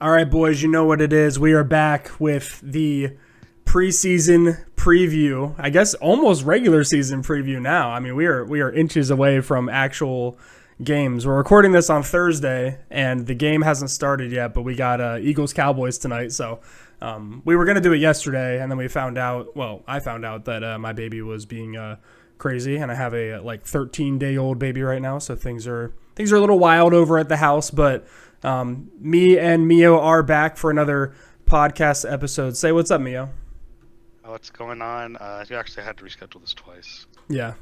All right, boys, you know what it is. We are back with the preseason preview. I guess almost regular season preview now. I mean, we are inches away from actual games. We're recording this on Thursday, and the game hasn't started yet, but we got Eagles Cowboys tonight. So we were going to do it yesterday, and then we found out, well, I found out that my baby was being crazy, and I have a 13-day-old baby right now, so things are a little wild over at the house, but me and Mio are back for another podcast episode. Say what's up, Mio. What's going on? You actually had to reschedule this twice. Yeah.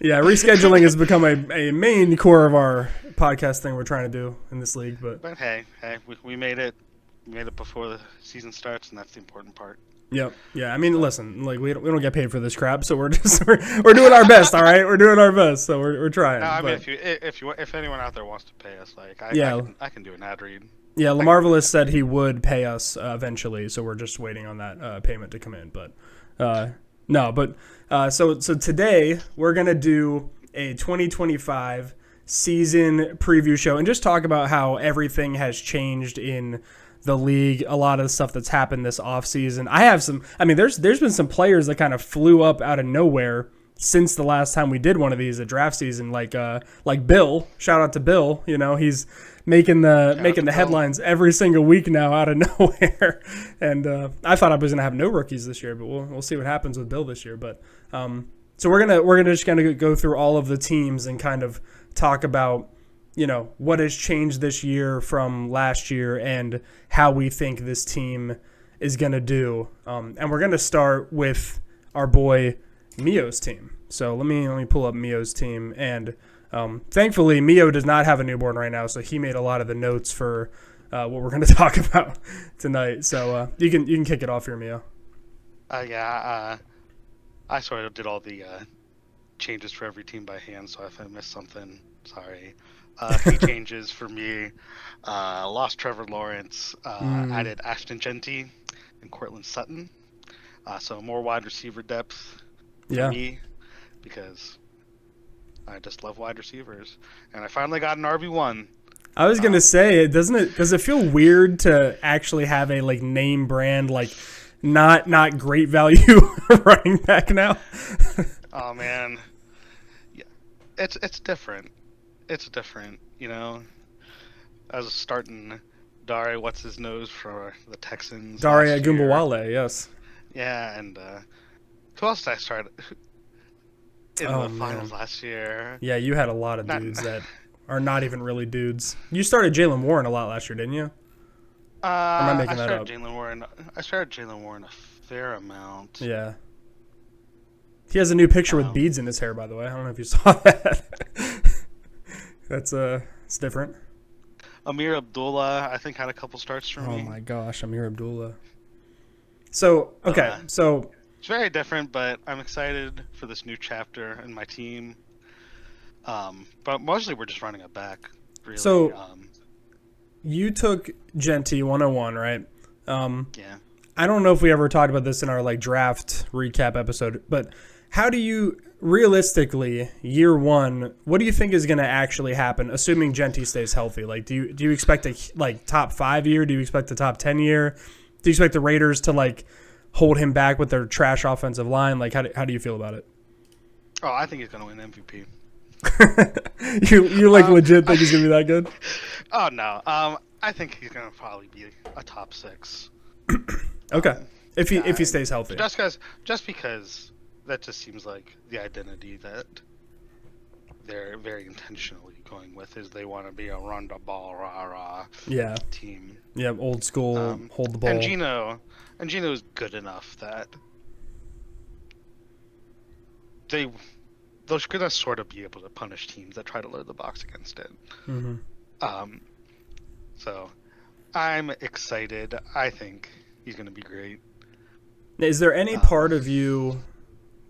Yeah, rescheduling has become a main core of our podcast thing we're trying to do in this league. But hey, we made it. We made it before the season starts, and that's the important part. Yep. Yeah. I mean, listen, we don't get paid for this crap, so we're doing our best. All right, we're doing our best, so we're trying. No, I mean, if anyone out there wants to pay us, I can do an ad read. Yeah, LaMarvelous said he would pay us eventually, so we're just waiting on that payment to come in. But so today we're gonna do a 2025 season preview show and just talk about how everything has changed in the league, a lot of the stuff that's happened this offseason. There's been some players that kind of flew up out of nowhere since the last time we did one of these, a draft season, like Bill. Shout out to Bill. You know, he's making the headlines every single week now out of nowhere. And I thought I was gonna have no rookies this year, but we'll see what happens with Bill this year. But so we're gonna just kind of go through all of the teams and kind of talk about, you know, what has changed this year from last year and how we think this team is going to do. And we're going to start with our boy Mio's team. So let me pull up Mio's team. And thankfully, Mio does not have a newborn right now, so he made a lot of the notes for what we're going to talk about tonight. So you can kick it off here, Mio. I sort of did all the changes for every team by hand, so if I missed something, sorry. Key changes for me. Lost Trevor Lawrence. Added Ashton Genty and Cortland Sutton. So more wide receiver depth for me because I just love wide receivers. And I finally got an RB1. I was gonna say, does it feel weird to actually have a name brand not great value running back now? Oh man, yeah, it's different. It's different, you know. I was starting Dare, what's his nose for the Texans. Dare Agumbawale, yes. Yeah, and who else did I start in the finals last year? Yeah, you had a lot of dudes that are not even really dudes. You started Jaylen Warren a lot last year, didn't you? Am I making that up? I started Jaylen Warren a fair amount. Yeah. He has a new picture with beads in his hair, by the way. I don't know if you saw that. That's it's different. Amir Abdullah, I think, had a couple starts for me. Oh my gosh, Amir Abdullah. So it's very different, but I'm excited for this new chapter in my team. But mostly we're just running it back. Really. So you took Genty 101, right? Yeah. I don't know if we ever talked about this in our draft recap episode, but how do you realistically, year one, what do you think is going to actually happen, assuming Genty stays healthy? Do you expect a top 5 year? Do you expect a top 10 year? Do you expect the Raiders to hold him back with their trash offensive line? How do you feel about it? Oh, I think he's going to win MVP. you legit think he's going to be that good? Oh no, I think he's going to probably be a top 6. Okay, if he stays healthy. Just because. That just seems like the identity that they're very intentionally going with is they want to be a run the ball rah team. Yeah, old school, hold the ball. And Gino is good enough that they're gonna sort of be able to punish teams that try to load the box against it. Mm-hmm. So I'm excited. I think he's gonna be great. Is there any part of you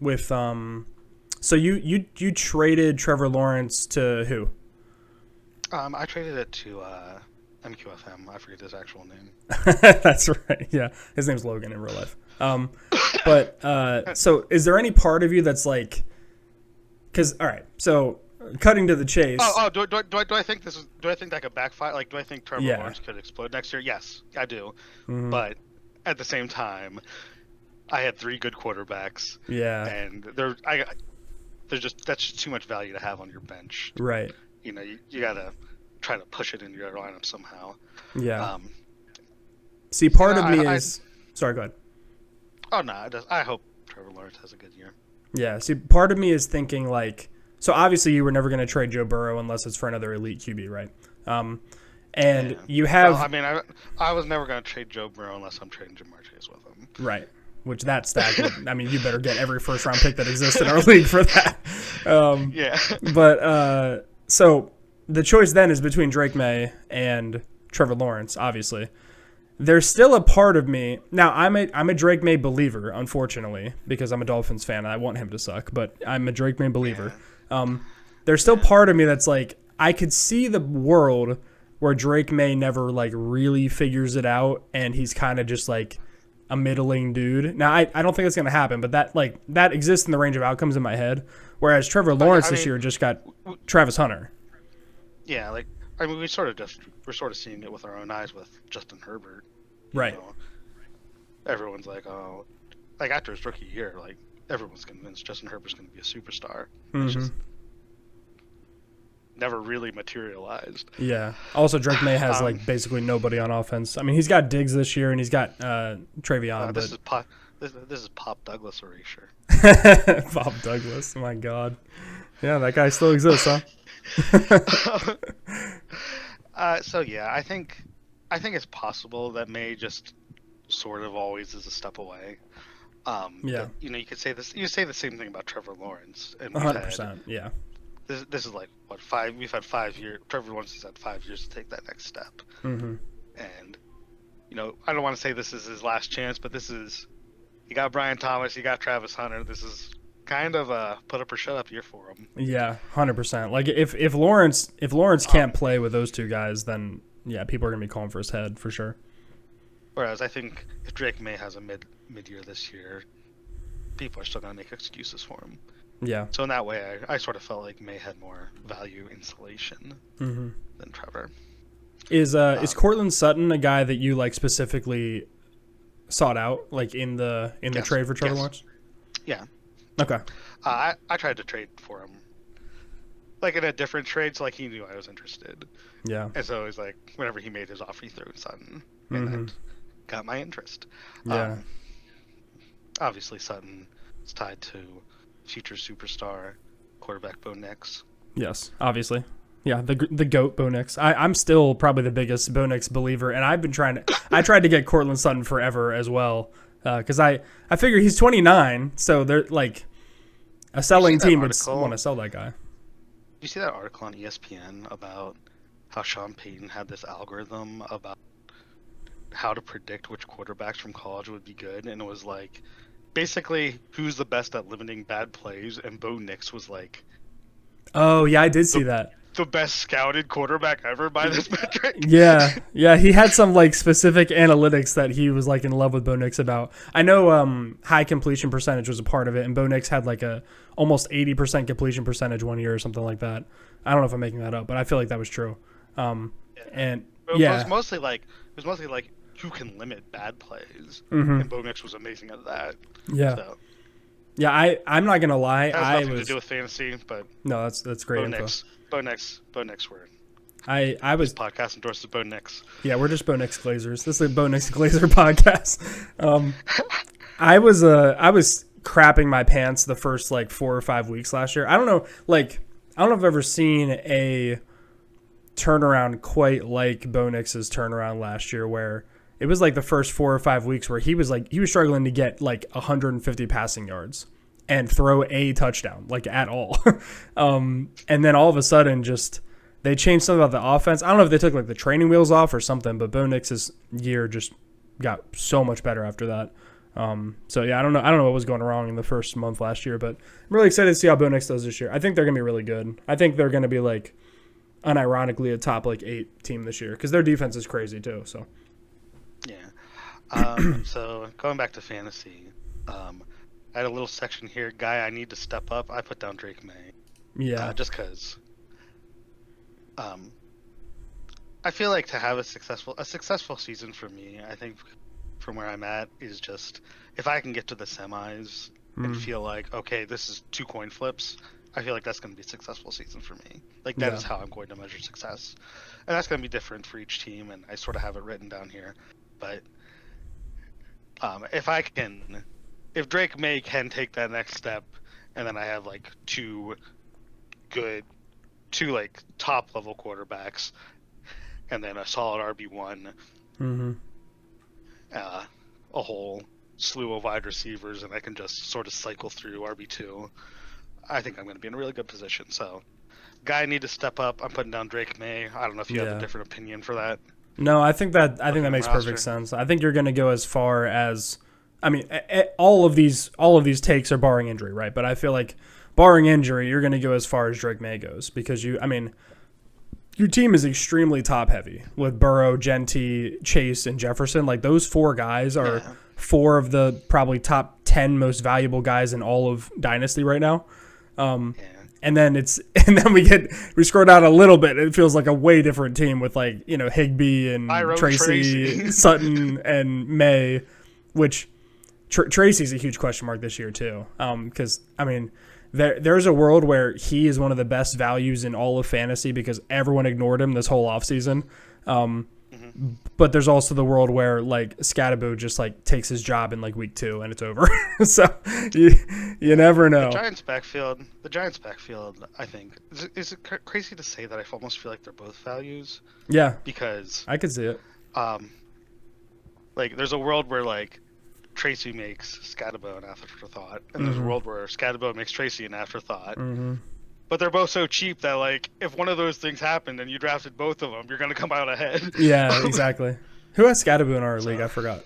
with so you traded Trevor Lawrence to who? I traded it to MQFM. I forget his actual name. That's right. Yeah, his name's Logan in real life. But so is there any part of you that's because all right, so cutting to the chase. Do I think this is? Do I think that could backfire? Like, do I think Trevor Lawrence could explode next year? Yes, I do. Mm-hmm. But at the same time, I had 3 good quarterbacks. Yeah. And that's just too much value to have on your bench. Right. You know, you gotta try to push it into your lineup somehow. Yeah. See, part of me is. Sorry, go ahead. Oh no, I hope Trevor Lawrence has a good year. Yeah. See, part of me is thinking like. So obviously you were never going to trade Joe Burrow unless it's for another elite QB, right? And you have. Well, I mean, I was never going to trade Joe Burrow unless I'm trading Jamar Chase with him. Right. Which that stack would, I mean, you better get every first round pick that exists in our league for that. Yeah. But so the choice then is between Drake May and Trevor Lawrence, obviously. There's still a part of me now. I'm a Drake May believer, unfortunately, because I'm a Dolphins fan and I want him to suck. But I'm a Drake May believer. There's still part of me that's like I could see the world where Drake May never like really figures it out and he's kind of just like a middling dude. Now I don't think that's gonna happen, but that exists in the range of outcomes in my head. Whereas Trevor Lawrence this year just got Travis Hunter. Yeah, like I mean, we're sort of seeing it with our own eyes with Justin Herbert. Right. Know? Everyone's like, oh, like after his rookie year, like everyone's convinced Justin Herbert's going to be a superstar. It's just never really materialized. Yeah. Also, Drake May has like basically nobody on offense. I mean, he's got Diggs this year and he's got Travion. This is Pop Douglas erasure. Pop Douglas. Oh my God. Yeah, that guy still exists, huh? So yeah, I think it's possible that May just sort of always is a step away. Yeah. But, you know, you could say this. You say the same thing about Trevor Lawrence, and 100%. Yeah. This is like what 5? We've had 5 years. Trevor Lawrence has had 5 years to take that next step. Mm-hmm. And you know, I don't want to say this is his last chance, but this is. You got Brian Thomas, you got Travis Hunter. This is kind of a put up or shut up year for him. Yeah, 100%. Like if Lawrence can't play with those two guys, then yeah, people are gonna be calling for his head for sure. Whereas I think if Drake May has a mid-year this year, people are still going to make excuses for him. Yeah. So in that way, I sort of felt like May had more value insulation than Trevor. Is Cortland Sutton a guy that you like specifically sought out, like in the trade for Trevor Lawrence? Yeah. Okay. I tried to trade for him, like in a different trade, so like he knew I was interested. Yeah. And so it was like whenever he made his offer, he threw in Sutton, and that got my interest. Yeah. Obviously, Sutton is tied to future superstar quarterback Bo Nix. Yes, obviously. Yeah, the GOAT Bo Nix. I'm still probably the biggest Bo Nix believer, and I tried to get Cortland Sutton forever as well, because I figure he's 29, so they're like a selling team would want to sell that guy. You see that article on ESPN about how Sean Payton had this algorithm about how to predict which quarterbacks from college would be good, and it was like basically who's the best at limiting bad plays, and Bo Nix was like, oh yeah, I did see that. The best scouted quarterback ever by this metric. Yeah, he had some like specific analytics that he was like in love with Bo Nix about. I know high completion percentage was a part of it, and Bo Nix had like a almost 80% completion percentage one year or something like that. I don't know if I'm making that up, but I feel like that was true. And it was mostly like who can limit bad plays, and Bo Nix was amazing at that. Yeah. So. Yeah, I'm not gonna lie. That has nothing to do with fantasy, but no, that's great info. Bo Nix. Word. I was this podcast endorses Bo Nix. Yeah, we're just Bo Nix Glazers. This is a Bo Nix Glazer podcast. I was crapping my pants the first like 4 or 5 weeks last year. I don't know if I've ever seen a turnaround quite like Bo Nix's turnaround last year, where it was like the first 4 or 5 weeks where he was struggling to get like 150 passing yards and throw a touchdown like at all. And then all of a sudden just they changed something about the offense. I don't know if they took like the training wheels off or something, but Bo Nix's year just got so much better after that. So yeah, I don't know what was going wrong in the first month last year, but I'm really excited to see how Bo Nix does this year. I think they're going to be really good. I think they're going to be like unironically a top like 8 team this year because their defense is crazy too. So yeah. So going back to fantasy, I had a little section here, guy I need to step up. I put down Drake May. Yeah. Just because Um, I feel like to have a successful season for me, I think from where I'm at is just if I can get to the semis and feel like, okay, this is 2 coin flips, I feel like that's going to be a successful season for me. Like that Yeah. is how I'm going to measure success, and that's going to be different for each team. And I sort of have it written down here, but if if Drake May can take that next step, and then I have like two like top level quarterbacks, and then a solid RB1, a whole slew of wide receivers, and I can just sort of cycle through RB2. I think I'm going to be in a really good position. So, guy need to step up. I'm putting down Drake May. I don't know if you have a different opinion for that. No, I think that makes perfect sense. I think you're going to go as far as, I mean, all of these takes are barring injury, right? But I feel like barring injury, you're going to go as far as Drake May goes because your team is extremely top heavy with Burrow, Gentee, Chase, and Jefferson. Like those 4 guys are 4 of the probably top 10 most valuable guys in all of Dynasty right now. And then we scroll down a little bit. It feels like a way different team with like, Higbee and Tracy. Sutton and May, which Tracy's a huge question mark this year too. Because there's a world where he is one of the best values in all of fantasy because everyone ignored him this whole offseason. But there's also the world where like Scatterbo just like takes his job in like week 2 and it's over. So you never know. The Giants backfield, I think, is it crazy to say that I almost feel like they're both values? Yeah, because I could see it. Like there's a world where like Tracy makes Scatterbo an afterthought, and there's a world where Scatterbo makes Tracy an afterthought. But they're both so cheap that like if one of those things happened and you drafted both of them, you're gonna come out ahead. Yeah, exactly. Who has Scatterbo in our league? I forgot.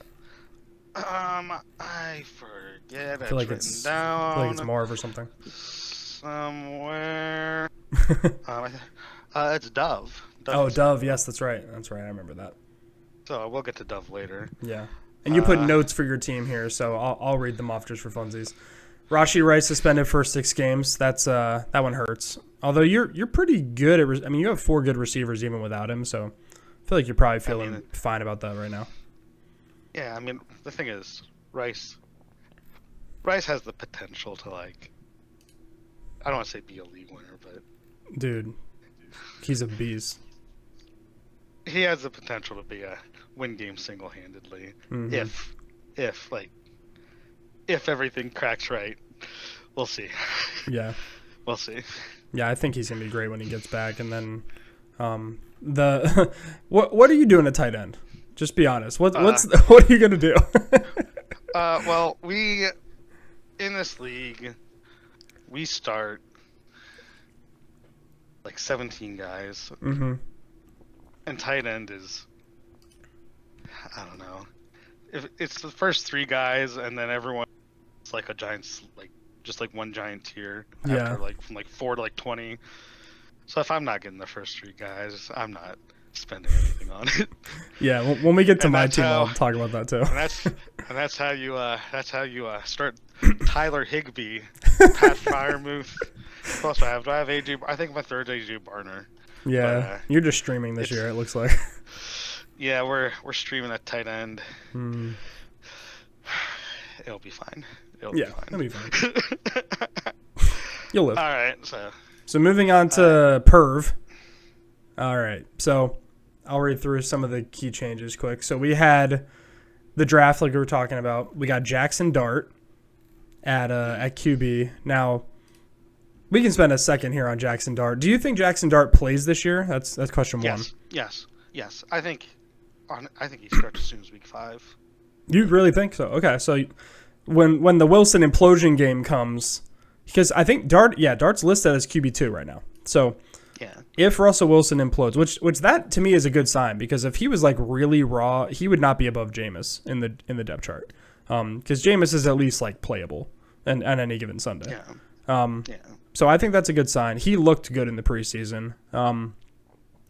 I forget. I feel like it's Marv or something. Somewhere. It's Dove. Dove. Yes, that's right. I remember that. So we'll get to Dove later. Yeah. And you put notes for your team here, so I'll read them off just for funsies. Rashee Rice suspended for 6 games. That one hurts. Although you're pretty good at. You have 4 good receivers even without him, so I feel like you're probably feeling fine about that right now. Yeah, the thing is, Rice has the potential to like. I don't want to say be a league winner, but dude, he's a beast. He has the potential to be a win game single-handedly if everything cracks right. We'll see. Yeah. We'll see. Yeah, I think he's gonna be great when he gets back. And then, what are you doing at tight end? Just be honest. What are you gonna do? Well, we in this league we start like 17 guys, and tight end is I don't know. If it's the first 3 guys, and then everyone. Like a giant, like just like one giant tier. Yeah. After like from like 4 to like 20. So if I'm not getting the first 3 guys, I'm not spending anything on it. Yeah. When we get to my team, I'll talk about that too. And that's how you start Tyler Higbee, Pat Fryermuth. Who else do I have? Do I have AJ? I think my third AJ Barner. Yeah. But, you're just streaming this year. It looks like. Yeah, we're streaming at tight end. It'll be fine. It'll be fine. You'll live. All right. So moving on to Perv. All right. So I'll read through some of the key changes quick. So we had the draft like we were talking about. We got Jackson Dart at QB. Now we can spend a second here on Jackson Dart. Do you think Jackson Dart plays this year? That's question 1. Yes. I think he starts as soon as week 5. You really think so? Okay. So when the Wilson implosion game comes, because I think Dart's listed as QB2 right now. So if Russell Wilson implodes, which that to me is a good sign, because if he was like really raw, he would not be above Jameis in the depth chart. Because Jameis is at least like playable on any given Sunday. So I think that's a good sign. He looked good in the preseason.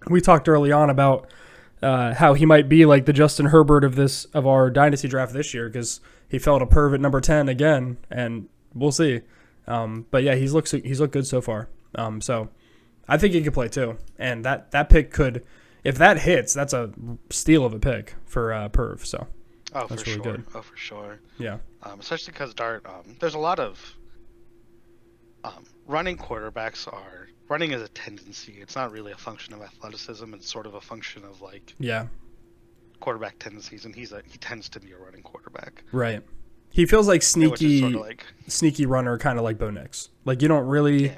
We talked early on about how he might be like the Justin Herbert of our dynasty draft this year, because he fell to Perv at number 10 again, and we'll see. But yeah, he's looked good so far. So I think he could play too. And that pick could, if that hits, that's a steal of a pick for Perv. So that's really good. Oh, for sure. Yeah. Especially because Dart, there's a lot of running quarterbacks are running as a tendency. It's not really a function of athleticism. It's sort of a function of like quarterback tendencies, and he tends to be a running quarterback. Right. He feels like sneaky, sort of like, sneaky runner, kind of like Bo Nix. Like you don't really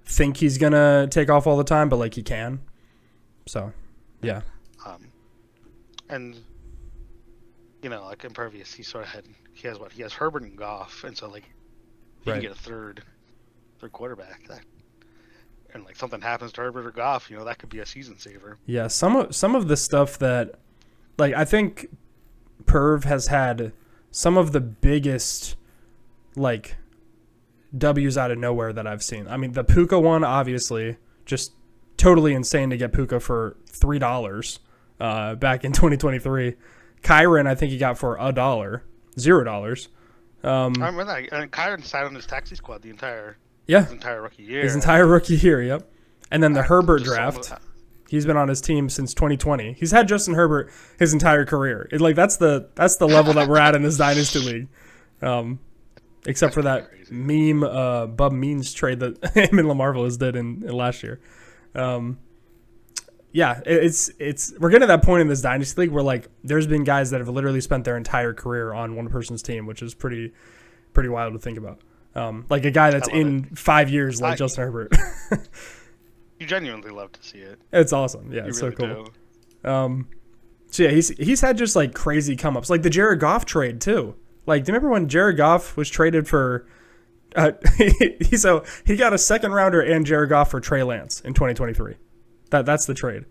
think he's gonna take off all the time, but like he can. So, yeah. And you know, like Impervious, he has Herbert and Goff, and so like he can get a third quarterback. And like something happens to Herbert or Goff, you know, that could be a season saver. Yeah, some of the stuff that, like, I think Perv has had some of the biggest, like, W's out of nowhere that I've seen. I mean, the Puka one, obviously, just totally insane to get Puka for $3 back in 2023. Kyron, I think he got for $0. I remember that. And Kyron sat on his taxi squad his entire rookie year. His entire rookie year, yep. And then the Herbert draft. He's been on his team since 2020. He's had Justin Herbert his entire career. That's the level that we're at in this Dynasty League. Except for that meme Bub Means trade that him and Lamar Villas did in last year. It's we're getting to that point in this Dynasty League where like there's been guys that have literally spent their entire career on one person's team, which is pretty wild to think about. Like a guy that's in 5 years, like Justin Herbert. You genuinely love to see it. It's awesome. Yeah, it's really so cool. So yeah, he's had just like crazy come ups, like the Jared Goff trade too. Like, do you remember when Jared Goff was traded for? He got a second rounder and Jared Goff for Trey Lance in 2023. That's the trade.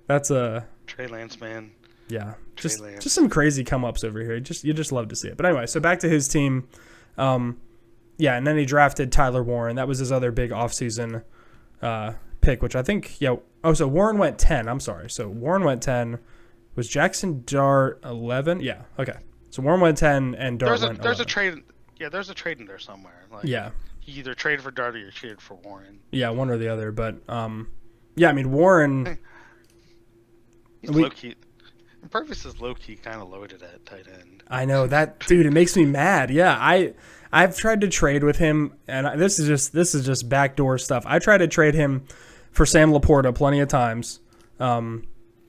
That's Trey Lance, man. Yeah, just some crazy come ups over here. You just love to see it. But anyway, so back to his team. Yeah, and then he drafted Tyler Warren. That was his other big offseason pick, which I think, so Warren went 10. I'm sorry. So Warren went 10. Was Jackson Dart 11? Yeah, okay. So Warren went 10 and Dart went 11. There's a trade. Yeah, there's a trade in there somewhere. Like, yeah. You either traded for Dart or you traded for Warren. Yeah, one or the other. But, yeah, I mean, Warren. He's low-key. Purvis is low-key kind of loaded at tight end. I know that, dude. It makes me mad. Yeah, I've tried to trade with him, and this is just backdoor stuff. I tried to trade him for Sam Laporta plenty of times, and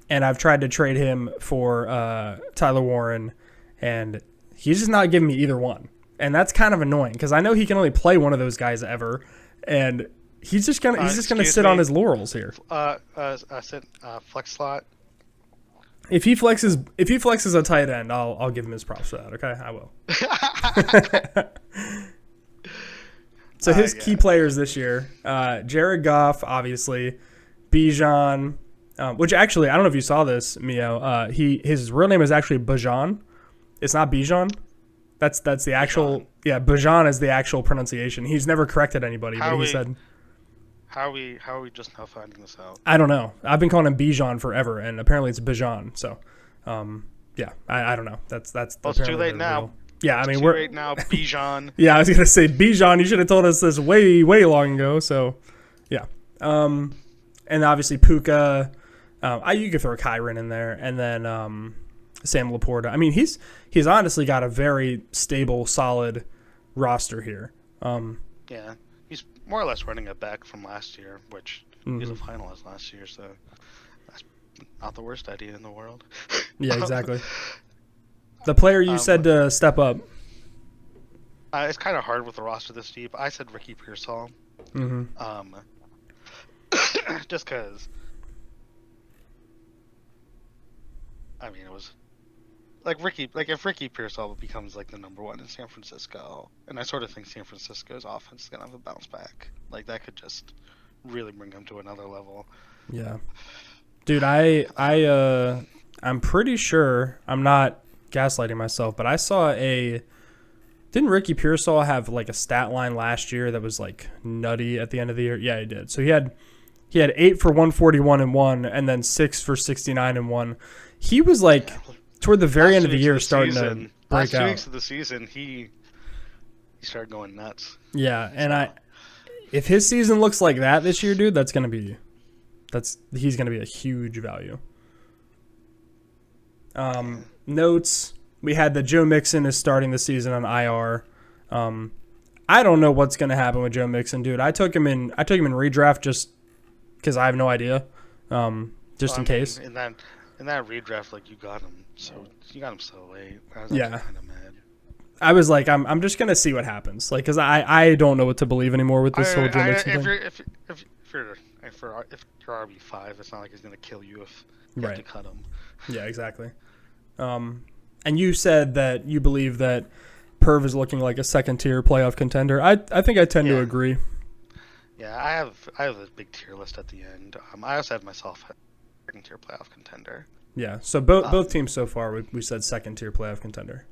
I've tried to trade him for Tyler Warren, and he's just not giving me either one, and that's kind of annoying because I know he can only play one of those guys ever, and he's just gonna sit on his laurels here. Flex slot. If he flexes a tight end, I'll give him his props for that. Okay, I will. So his key players this year, Jared Goff, obviously, Bijan, which actually I don't know if you saw this, Mio. His real name is actually Bijan. It's not Bijan. That's the actual Bijan is the actual pronunciation. He's never corrected anybody, but he said. How are we just now finding this out? I don't know. I've been calling him Bijan forever, and apparently it's Bijan. So, I don't know. That's it's too late now. Real. Yeah, I mean we're too late now. Bijan. Yeah, I was gonna say Bijan. You should have told us this way long ago. So, yeah. And obviously Puka. You could throw Kyron in there, and then Sam Laporta. I mean, he's honestly got a very stable, solid roster here. Yeah. He's more or less running it back from last year, which he was a finalist last year, so that's not the worst idea in the world. Yeah, exactly. The player you said to step up. It's kind of hard with the roster this deep. I said Ricky Pearsall. Just because, I mean, it was like if Ricky Pearsall becomes like the number one in San Francisco, and I sort of think San Francisco's offense is gonna have a bounce back. Like that could just really bring them to another level. Yeah, dude, I'm pretty sure, I'm not gaslighting myself, but I saw didn't Ricky Pearsall have like a stat line last year that was like nutty at the end of the year? Yeah, he did. So he had 8 for 141 and 1, and then 6 for 69 and 1. He was like toward the very end of the year starting to break out. Last 2 weeks of the season, he started going nuts. Yeah, and if his season looks like that this year, dude, that's gonna be He's going to be a huge value. Notes. We had that Joe Mixon is starting the season on IR. I don't know what's going to happen with Joe Mixon, dude. I took him in redraft just because I have no idea. In case. In that redraft, like you got him so late. I was Yeah. kind of mad. I was like, I'm just gonna see what happens, like, cause I don't know what to believe anymore with this whole Joe Mixon thing. If you're RB5, it's not like he's gonna kill you if you have to cut him. Yeah, exactly. And you said that you believe that Perv is looking like a second tier playoff contender. I think I tend to agree. Yeah, I have a big tier list at the end. I also have myself a second tier playoff contender. Yeah, so both teams so far we said second tier playoff contender.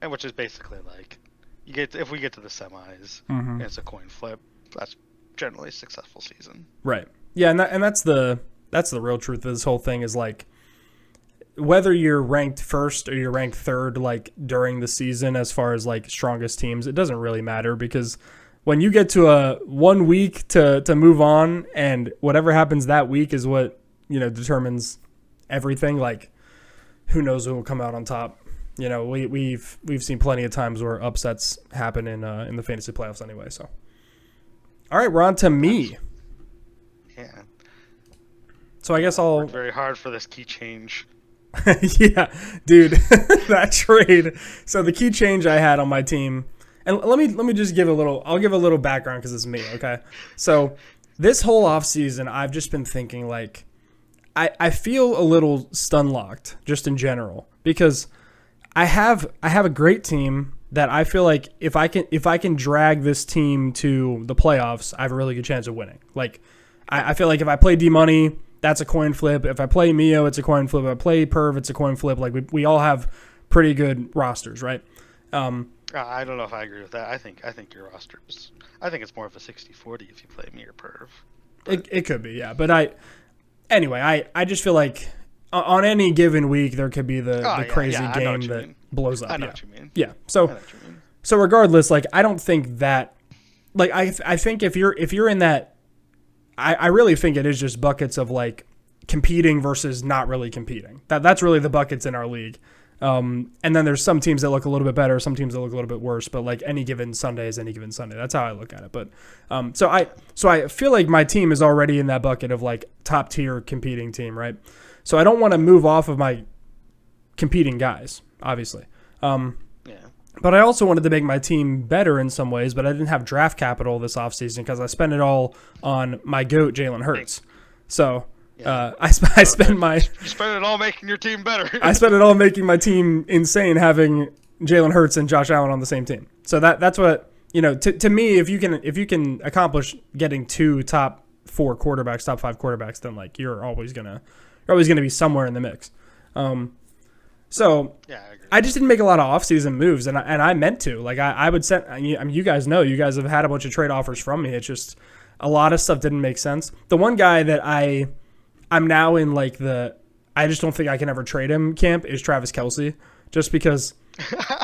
And which is basically like if we get to the semis and it's a coin flip, that's generally a successful season. Right. Yeah, and that's the real truth of this whole thing is like whether you're ranked first or you're ranked third like during the season as far as like strongest teams, it doesn't really matter because when you get to a 1 week to move on and whatever happens that week is what, determines everything, like who knows who will come out on top. We've seen plenty of times where upsets happen in the fantasy playoffs anyway, so. All right, we're on to me. Yeah. So I guess I'll worked very hard for this key change. Yeah, dude, that trade. So the key change I had on my team, and let me just give I'll give a little background because it's me, okay? So this whole offseason, I've just been thinking like, I feel a little stun-locked just in general because I have a great team that I feel like if I can drag this team to the playoffs, I have a really good chance of winning. Like I feel like if I play D-Money, that's a coin flip. If I play Mio, it's a coin flip. If I play Perv, it's a coin flip. Like we all have pretty good rosters, right? I don't know if I agree with that. I think your rosters. I think it's more of a 60-40 if you play me or Perv. It could be, yeah. But I just feel like on any given week there could be the crazy game that blows up. I know what you mean. Yeah. So regardless, like I don't think that. Like I think if you're in that. I really think it is just buckets of like competing versus not really competing. That's really the buckets in our league. And then there's some teams that look a little bit better, some teams that look a little bit worse, but like any given Sunday is any given Sunday. That's how I look at it. But so I feel like my team is already in that bucket of like top tier competing team, right? So I don't want to move off of my competing guys, obviously. But I also wanted to make my team better in some ways, but I didn't have draft capital this offseason because I spent it all on my GOAT, Jalen Hurts. So I spent my... You spent it all making your team better. I spent it all making my team insane having Jalen Hurts and Josh Allen on the same team. So that's what, to me, if you can accomplish getting two top 4 quarterbacks, top 5 quarterbacks, then like you're always gonna be somewhere in the mix. So yeah, I agree. I just didn't make a lot of offseason moves, and I meant to. Like I would set. I mean, you guys know, you guys have had a bunch of trade offers from me. It's just a lot of stuff didn't make sense. The one guy that I'm now in like I just don't think I can ever trade him camp is Travis Kelce, just because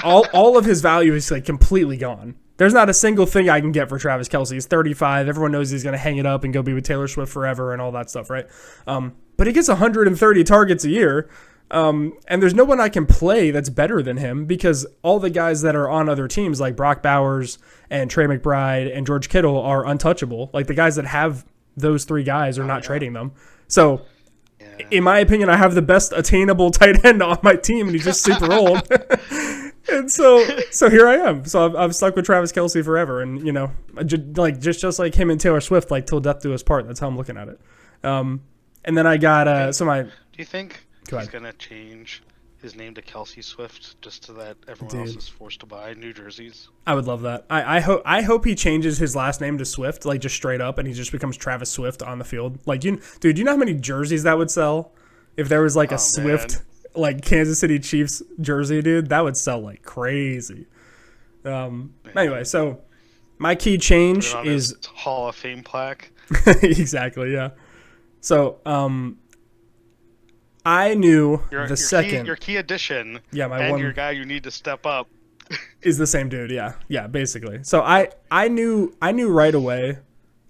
all of his value is like completely gone. There's not a single thing I can get for Travis Kelce. He's 35. Everyone knows he's going to hang it up and go be with Taylor Swift forever and all that stuff, right? But he gets 130 targets a year. And there's no one I can play that's better than him because all the guys that are on other teams like Brock Bowers and Trey McBride and George Kittle are untouchable. Like the guys that have those 3 guys are not trading them. So in my opinion, I have the best attainable tight end on my team and he's just super old. And so here I am. So I've stuck with Travis Kelce forever. And, just like him and Taylor Swift, like till death do us part. That's how I'm looking at it. And then I got, Do you think he's going to change his name to Kelsey Swift just so that everyone else is forced to buy New Jerseys? I would love that. I hope he changes his last name to Swift, like just straight up, and he just becomes Travis Swift on the field. Like, you know how many jerseys that would sell if there was like a Swift, like Kansas City Chiefs jersey, dude? That would sell like crazy. Anyway, so my key change is Hall of Fame plaque. Exactly, yeah. So, I knew your key addition, your guy you need to step up is the same dude. Yeah, basically. So I knew right away,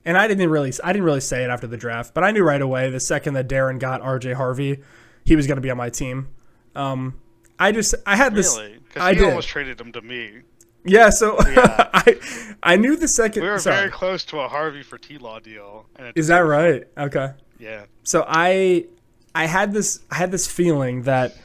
and I didn't really say it after the draft, but I knew right away the second that Darren got RJ Harvey, he was going to be on my team. I had this. Really? Because he almost traded him to me. Yeah, so Yeah. I knew the second. We were very close to a Harvey for T-Law deal. Is that right? Okay. Yeah. So I had this feeling that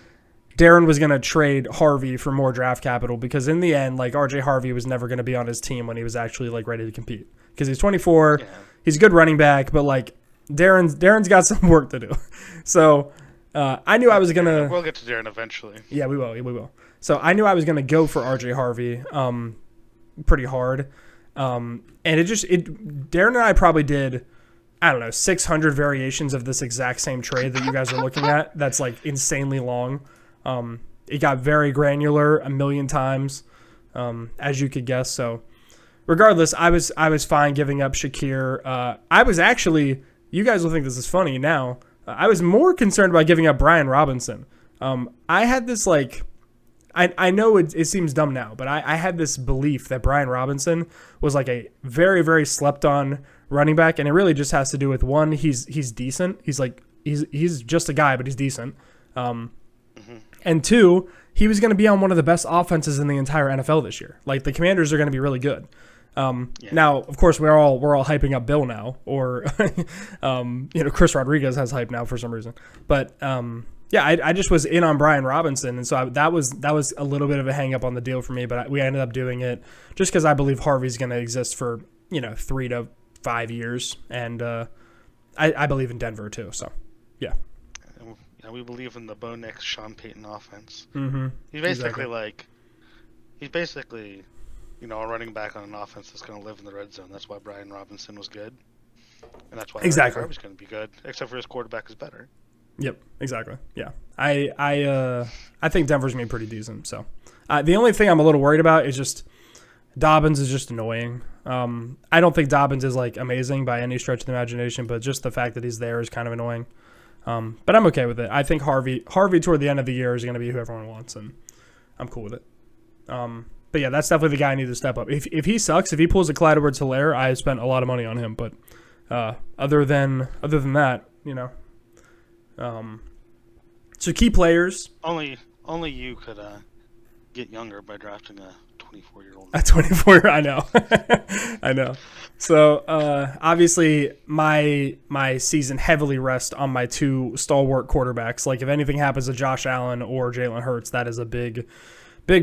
Darren was going to trade Harvey for more draft capital because in the end, like RJ Harvey was never going to be on his team when he was actually like ready to compete because he's 24. Yeah. He's a good running back, but like Darren's got some work to do. So I knew I was going to. We'll get to Darren eventually. Yeah, we will. We will. So I knew I was going to go for RJ Harvey pretty hard. And Darren and I probably did, I don't know, 600 variations of this exact same trade that you guys are looking at. That's like insanely long. It got very granular a million times, as you could guess. So regardless, I was fine giving up Shakir. I was actually, you guys will think this is funny now, I was more concerned about giving up Brian Robinson. I had this like, I know it seems dumb now, but I had this belief that Brian Robinson was like a very, very slept on running back. And it really just has to do with one, he's decent. He's just a guy, but he's decent. And two, he was going to be on one of the best offenses in the entire NFL this year. Like the Commanders are going to be really good. Now, of course, we're all hyping up Bill now, or Chris Rodriguez has hype now for some reason. But I just was in on Brian Robinson, and so that was a little bit of a hang up on the deal for me. But we ended up doing it just because I believe Harvey's going to exist for 3 to 5 years, and I believe in Denver too. So yeah. And we believe in the Bo Nix, Sean Payton offense. Mm-hmm. He's basically a running back on an offense that's going to live in the red zone. That's why Brian Robinson was good, and that's why Harvey's going to be good. Except for his quarterback is better. Yep, exactly. Yeah, I think Denver's going to be pretty decent. So the only thing I'm a little worried about is just Dobbins is just annoying. I don't think Dobbins is like amazing by any stretch of the imagination, but just the fact that he's there is kind of annoying. But I'm okay with it. I think Harvey toward the end of the year is going to be who everyone wants, and I'm cool with it. But yeah, that's definitely the guy I need to step up. If he sucks, if he pulls a Clyde Edwards-Helaire, I spent a lot of money on him. But other than that, so key players. Only you could get younger by drafting a 24-year-old. A 24, I know. I know. So obviously my season heavily rests on my two stalwart quarterbacks. Like if anything happens to Josh Allen or Jalen Hurts, that is a big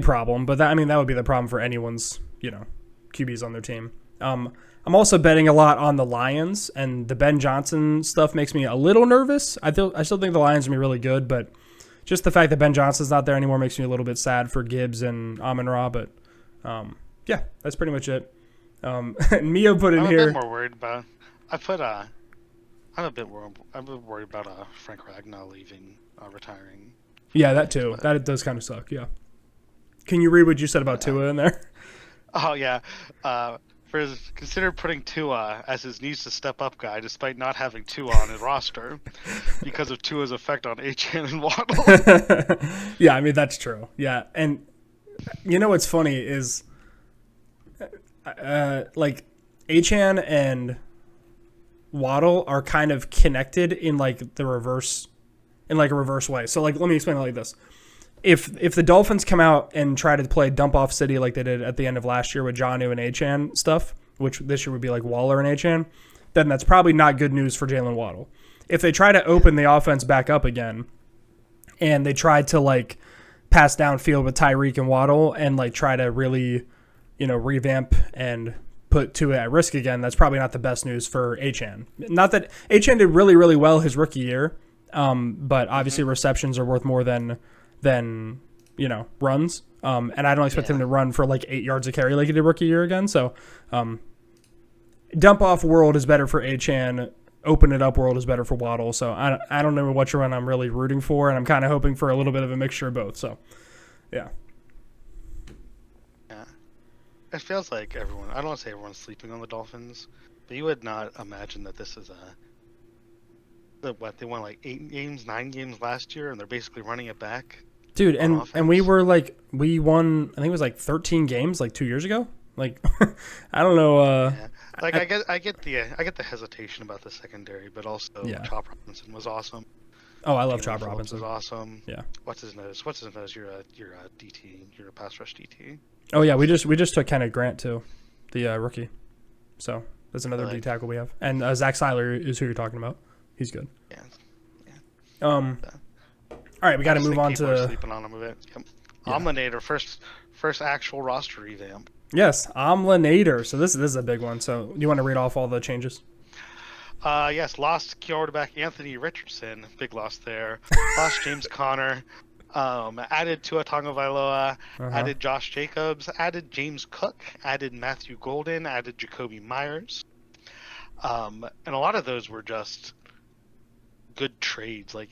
problem. But that would be the problem for anyone's QBs on their team. I'm also betting a lot on the Lions, and the Ben Johnson stuff makes me a little nervous. I still think the Lions are going to be really good, but just the fact that Ben Johnson's not there anymore makes me a little bit sad for Gibbs and Amon-Ra. But yeah, that's pretty much it. Mio put in here. I'm a bit more worried about. I'm a bit worried about Frank Ragnow leaving, retiring. Yeah, that too. That does kind of suck. Yeah. Can you read what you said about Tua in there? Oh yeah. Consider putting Tua as his needs to step up guy, despite not having Tua on his roster, because of Tua's effect on Achane and Waddle. Yeah, that's true. Yeah, and what's funny is, like Achane and Waddle are kind of connected in like a reverse way. So like, let me explain it like this. If the Dolphins come out and try to play dump off city like they did at the end of last year with Jonnu and Achane stuff, which this year would be like Waller and Achane, then that's probably not good news for Jalen Waddle. If they try to open the offense back up again and they try to like pass downfield with Tyreek and Waddle and like try to really, revamp and put Tua at risk again, that's probably not the best news for Achane. Not that Achane did really, really well his rookie year, but obviously receptions are worth more than runs. And I don't expect him to run for like 8 yards a carry like he did rookie year again. So dump off world is better for Achane. Open it up world is better for Waddle. So I don't know which one I'm really rooting for, and I'm kind of hoping for a little bit of a mixture of both. So yeah. Yeah. It feels like everyone, I don't want to say everyone's sleeping on the Dolphins, but you would not imagine that this is they won like 8 games, 9 games last year, and they're basically running it back. Dude, and we won, I think it was like 13 games like 2 years ago. Like, I don't know. Like I get the hesitation about the secondary, but also Chop Robinson was awesome. Oh, I love Jalen Chop Phillips Robinson. was awesome. Yeah. What's his nose? You're a DT. You're a pass rush DT. Oh yeah, we just took Kenneth Grant too, the rookie. So that's another D tackle we have, and Zach Seiler is who you're talking about. He's good. Yeah. All right, we got to move on to sleeping on him a bit. Yep. Yeah. Omlinator, first actual roster revamp. Yes, Omlinator. So this is a big one. So you want to read off all the changes? Yes, lost quarterback Anthony Richardson, big loss there. Lost James Conner. Added Tua Tagovailoa, added Josh Jacobs, added James Cook, added Matthew Golden, added Jacoby Myers. And a lot of those were just good trades, like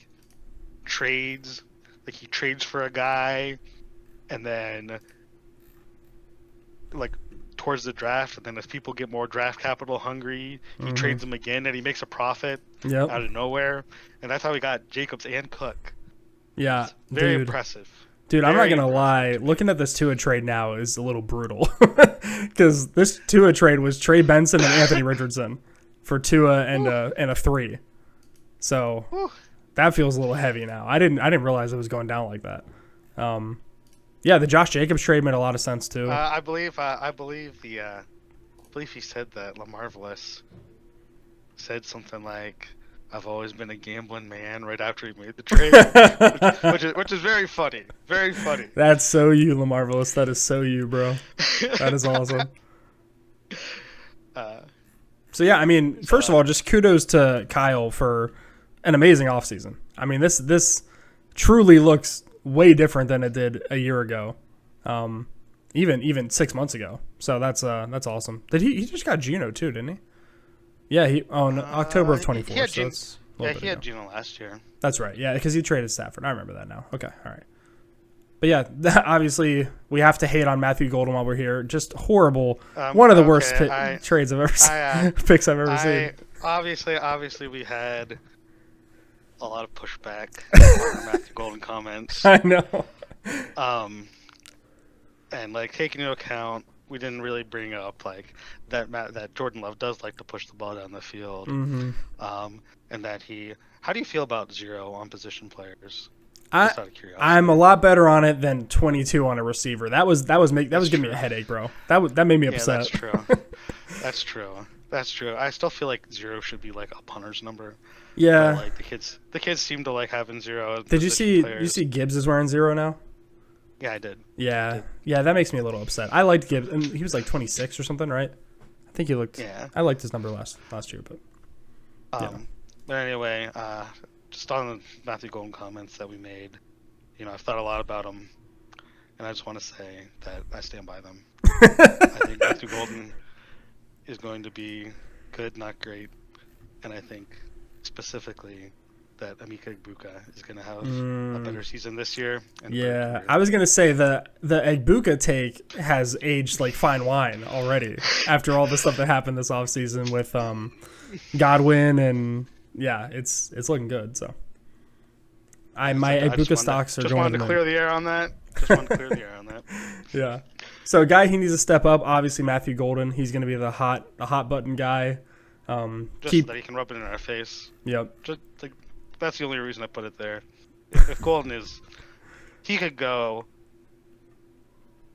he trades for a guy, and then like towards the draft, and then as people get more draft capital hungry, he trades them again, and he makes a profit out of nowhere, and that's how we got Jacobs and Cook. Yeah, it's very impressive. Dude, I'm not gonna lie. Looking at this Tua trade now is a little brutal, because this Tua trade was Trey Benson and Anthony Richardson for Tua and a 3. So that feels a little heavy now. I didn't realize it was going down like that. Yeah, the Josh Jacobs trade made a lot of sense too. I believe he said that LaMarvelous said something like, "I've always been a gambling man," right after he made the trade, which is very funny. Very funny. That's so you, LaMarvelous. That is so you, bro. That is awesome. So yeah, I mean, first of all, just kudos to Kyle for an amazing offseason. I mean, this truly looks way different than it did a year ago, even 6 months ago. So that's awesome. Did he just got Geno too, didn't he? Yeah, October of 24. He had Geno last year. That's right. Yeah, because he traded Stafford. I remember that now. Okay, all right. But yeah, obviously we have to hate on Matthew Golden while we're here. Just horrible. One of the worst trades I've ever seen. Picks I've ever seen. Obviously, we had a lot of pushback on Matthew Golden comments. I know. And like taking into account, we didn't really bring up like that Jordan Love does like to push the ball down the field, and that How do you feel about 0 on position players? Just out of curiosity. I'm a lot better on it than 22 on a receiver. That was giving me a headache, bro. That made me upset. Yeah, that's true. That's true. I still feel like 0 should be like a punter's number. Yeah. But, like the kids seem to like having 0. Did you see Gibbs is wearing 0 now? Yeah, I did. Yeah. Yeah, that makes me a little upset. I liked Gibbs, and he was like 26 or something, right? I think he looked. Yeah. I liked his number last year, but. Yeah. But anyway, just on the Matthew Golden comments that we made, I've thought a lot about them, and I just want to say that I stand by them. I think Matthew Golden is going to be good, not great, and I think specifically that Emeka Egbuka is going to have a better season this year. Yeah, I was going to say the Egbuka take has aged like fine wine already after all the stuff that happened this offseason with Godwin, and yeah, it's looking good. So my Egbuka stocks are going. Just wanted to clear the air on that. Yeah. So a guy he needs to step up, obviously Matthew Golden. He's going to be the hot button guy. Just that he can rub it in our face. Yep. Just like, that's the only reason I put it there. If Golden he could go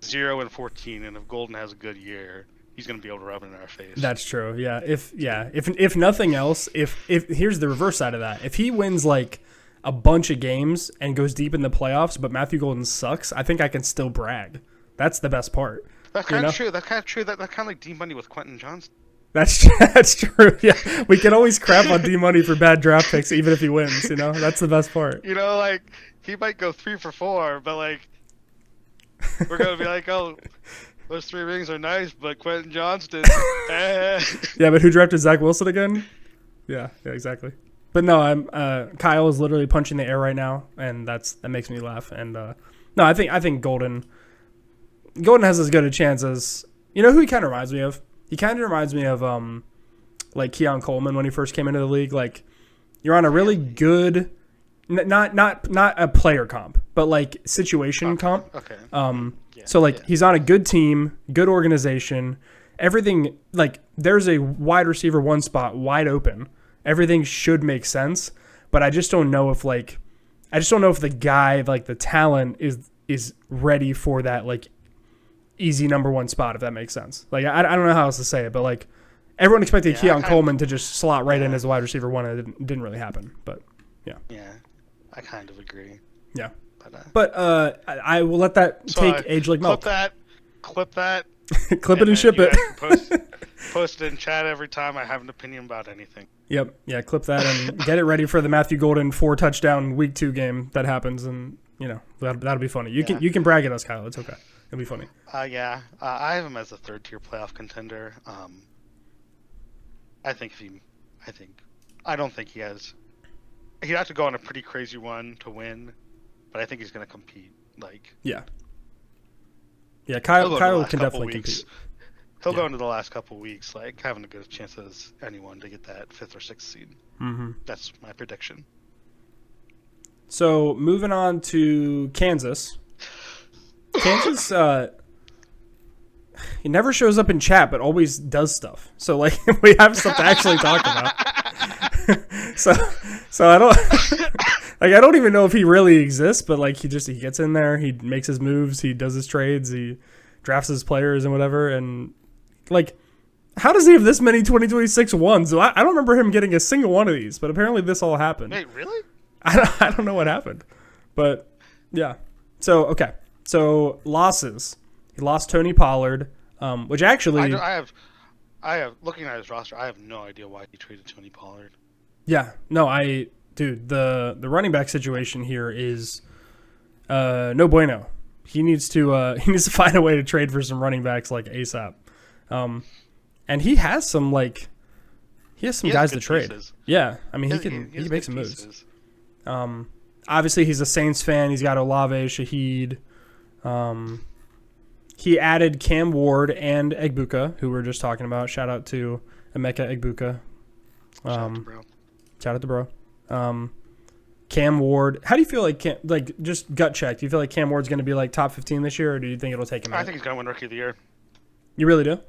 0-14, and if Golden has a good year, he's going to be able to rub it in our face. That's true. Yeah. If nothing else, if here's the reverse side of that. If he wins like a bunch of games and goes deep in the playoffs, but Matthew Golden sucks, I think I can still brag. That's the best part. That's kind of true. That's kind of true. That's kind of like D-Money with Quentin Johnston. That's true. Yeah, we can always crap on D-Money for bad draft picks, even if he wins. That's the best part. Like he might go 3 for 4, but like we're gonna be like, oh, those 3 rings are nice, but Quentin Johnston. Yeah, but who drafted Zach Wilson again? Yeah, exactly. But no, Kyle is literally punching the air right now, and that makes me laugh. And no, I think Golden has as good a chance as who he kind of reminds me of. He kind of reminds me of like Keon Coleman when he first came into the league. Like you're on a really good, not a player comp, but like situation comp. Okay. So like he's on a good team, good organization. everything, like, there's a wide receiver one spot wide open. Everything should make sense, but I just don't know if the guy, like the talent is ready for that, like, easy number one spot, if that makes sense. Like, I don't know how else to say it, but like everyone expected Keon Coleman to just slot right in as a wide receiver one, and it didn't really happen. But yeah. Yeah, I kind of agree. Yeah. But I will let that take age like milk. Clip that. Clip it and ship it. Post it in chat every time I have an opinion about anything. Yep. Yeah, clip that and get it ready for the Matthew Golden 4-touchdown week 2 game that happens, and that'll be funny. You can brag at us, Kyle. It's okay. It'll be funny. I have him as a third-tier playoff contender. I don't think he has. He'd have to go on a pretty crazy run to win, but I think he's going to compete. Yeah, Kyle can definitely compete. He'll go into the last couple weeks having a good chance as anyone to get that 5th or 6th seed. Mm-hmm. That's my prediction. So moving on to Kansas. Kansas, he never shows up in chat, but always does stuff. So we have stuff to actually talk about. so I don't I don't even know if he really exists, but he gets in there, he makes his moves, he does his trades, he drafts his players and whatever, and how does he have this many 2026 ones? I don't remember him getting a single one of these, but apparently this all happened. Wait, really? I don't know what happened, but yeah. So okay. So losses. He lost Tony Pollard, which actually I have looking at his roster, I have no idea why he traded Tony Pollard. Yeah, no, the running back situation here is no bueno. He needs to find a way to trade for some running backs ASAP. And he has some guys to trade. Pieces. Yeah, I mean he can make some moves. Obviously he's a Saints fan. He's got Olave, Shaheed. He added Cam Ward and Egbuka, who we were just talking about. Shout out to Emeka Egbuka. Shout out to bro. Cam Ward. How do you feel just gut check? Do you feel like Cam Ward's going to be top 15 this year, or do you think it'll take him? I think he's going to win Rookie of the Year. You really do?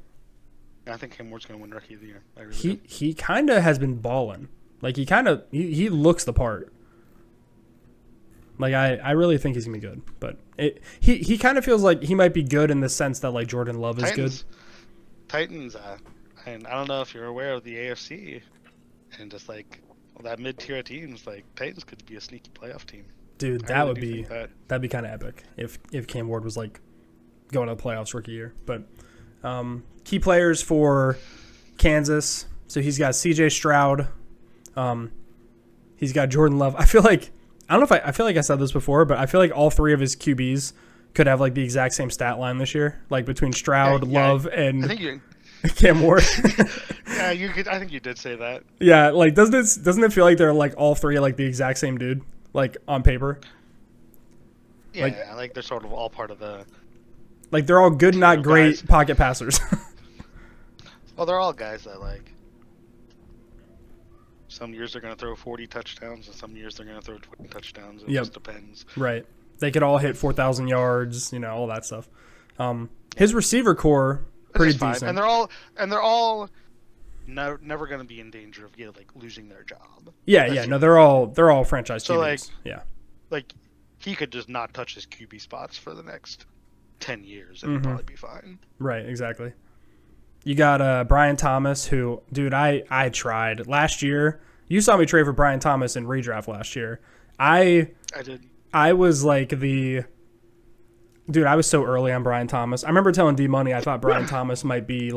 Yeah, I think Cam Ward's going to win Rookie of the Year. He kind of has been balling. He looks the part. I really think he's gonna be good, but he kind of feels like he might be good in the sense that Jordan Love is good. Titans, and I don't know if you're aware of the AFC, and just that mid-tier teams, Titans could be a sneaky playoff team. Dude, that'd be kind of epic if Cam Ward was going to the playoffs rookie year. But key players for Kansas, so he's got C.J. Stroud, he's got Jordan Love. I feel like I said this before, but I feel like all three of his QBs could have the exact same stat line this year, between Stroud, Love, and Cam Ward. Yeah, you could. I think you did say that. Yeah, doesn't it feel like they're all three the exact same dude, on paper? Yeah, they're sort of all part of the. They're all good, not great guys. Pocket passers. Well, they're all guys that some years they're going to throw 40 touchdowns, and some years they're going to throw 20 touchdowns. It just depends. Right. They could all hit 4,000 yards, all that stuff. His receiver core, pretty decent. And they're all never going to be in danger of losing their job. Yeah. No, they're all franchise QBs. Yeah. He could just not touch his QB spots for the next 10 years and it'd probably be fine. Right. Exactly. You got Brian Thomas, who, dude, I tried. Last year, you saw me trade for Brian Thomas in redraft last year. I did. I was dude, I was so early on Brian Thomas. I remember telling D-Money I thought Brian Thomas might be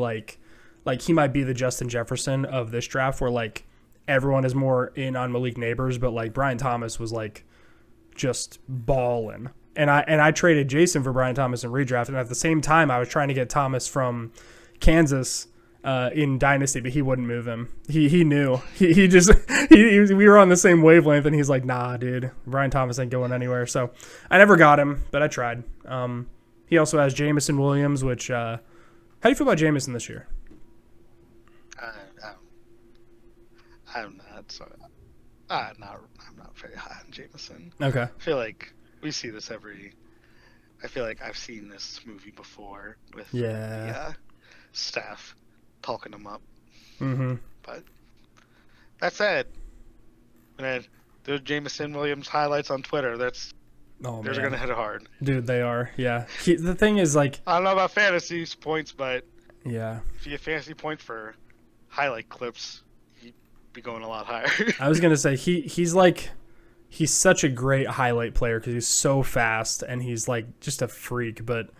he might be the Justin Jefferson of this draft, where everyone is more in on Malik Neighbors, but Brian Thomas was just balling. And I traded Jason for Brian Thomas in redraft, and at the same time I was trying to get Thomas from Kansas in Dynasty, but he wouldn't move him. He knew. We were on the same wavelength, and he's like, nah, dude, Brian Thomas ain't going anywhere. So I never got him, but I tried. He also has Jamison Williams, which how do you feel about Jamison this year? I'm not very high on Jamison. Okay. I feel like we see this I feel like I've seen this movie before with staff talking him up. Mm-hmm. But that said, man, there's Jameson Williams highlights on Twitter. Oh, They're man. gonna hit it hard. Dude, they are. Yeah. The thing is, like, I don't know about fantasy points, but yeah. if you have fantasy points for highlight clips, you'd be going a lot higher. I was gonna say he's such a great highlight player because he's so fast and he's like just a freak. But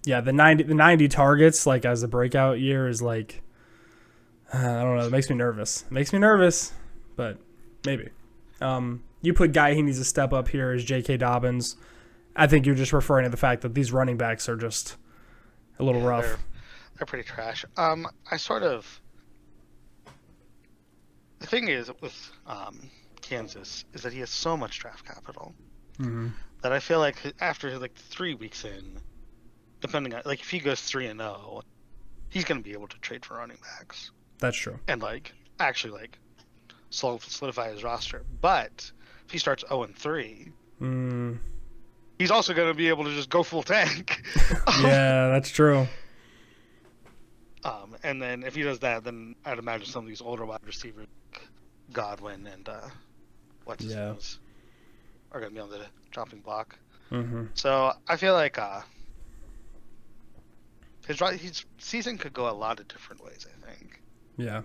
yeah, the 90 targets like as a breakout year is like I don't know. It makes me nervous. But maybe. You put guy he needs to step up here is J.K. Dobbins. I think you're just referring to the fact that these running backs are just a little rough. They're pretty trash. The thing is with Kansas is that he has so much draft capital that I feel like after like 3 weeks in, depending on like if he goes 3-0, he's going to be able to trade for running backs. That's true. And like actually like solidify his roster. But if he starts 0-3, he's also going to be able to just go full tank. Yeah, that's true. And then if he does that, then I'd imagine some of these older wide receivers, like Godwin and what's his name, are going to be on the chopping block. Mm-hmm. So I feel like his season could go a lot of different ways, I think. Yeah.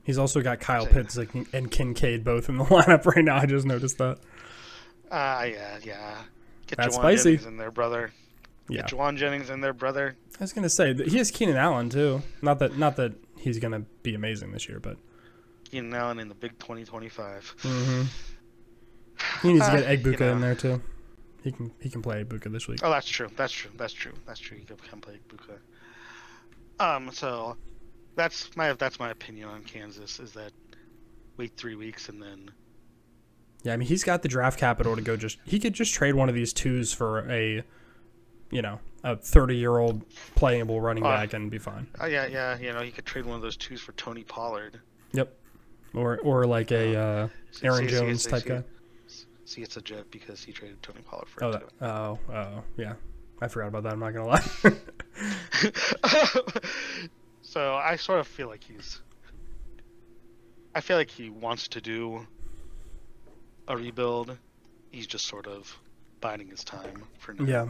He's also got Kyle Pitts and Kincaid both in the lineup right now. I just noticed that. Yeah. Get That's Juwan spicy. Jennings in there, brother. Get Juwan Jennings in there, brother. I was gonna say he has Keenan Allen too. Not that he's gonna be amazing this year, but Keenan Allen in the big 2025. Mm-hmm. He needs to get Egbuka in there too. He can play Egbuka this week. Oh, that's true. He can play Egbuka. So that's my opinion on Kansas is that wait 3 weeks and then. Yeah, I mean he's got the draft capital to go. He could just trade one of these twos for a 30-year-old playable running back and be fine. Yeah. He could trade one of those twos for Tony Pollard. Yep. Or like a Aaron Jones type guy. See, it's a joke because he traded Tony Pollard for it too. Oh, yeah. I forgot about that. I'm not gonna lie. So I sort of feel like he wants to do a rebuild. He's just sort of biding his time for now. Yeah.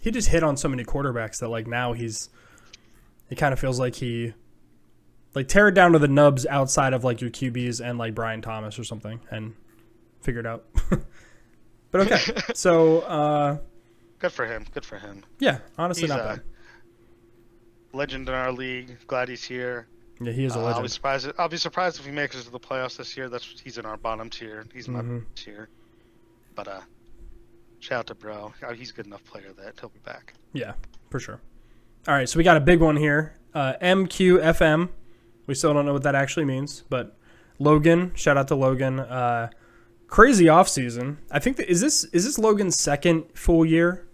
He just hit on so many quarterbacks that like now it kind of feels like he like tear it down to the nubs outside of like your QBs and like Brian Thomas or something and figure it out. But okay. So good for him. Yeah, honestly he's not bad. Legend in our league. Glad he's here. Yeah, he is a legend. I'll be surprised if he makes it to the playoffs this year. He's in our bottom tier. He's in my tier. But shout out to bro. He's a good enough player that he'll be back. Yeah, for sure. All right, so we got a big one here. MQFM. We still don't know what that actually means, but Logan, shout out to Logan. Crazy offseason. I think is this Logan's second full year?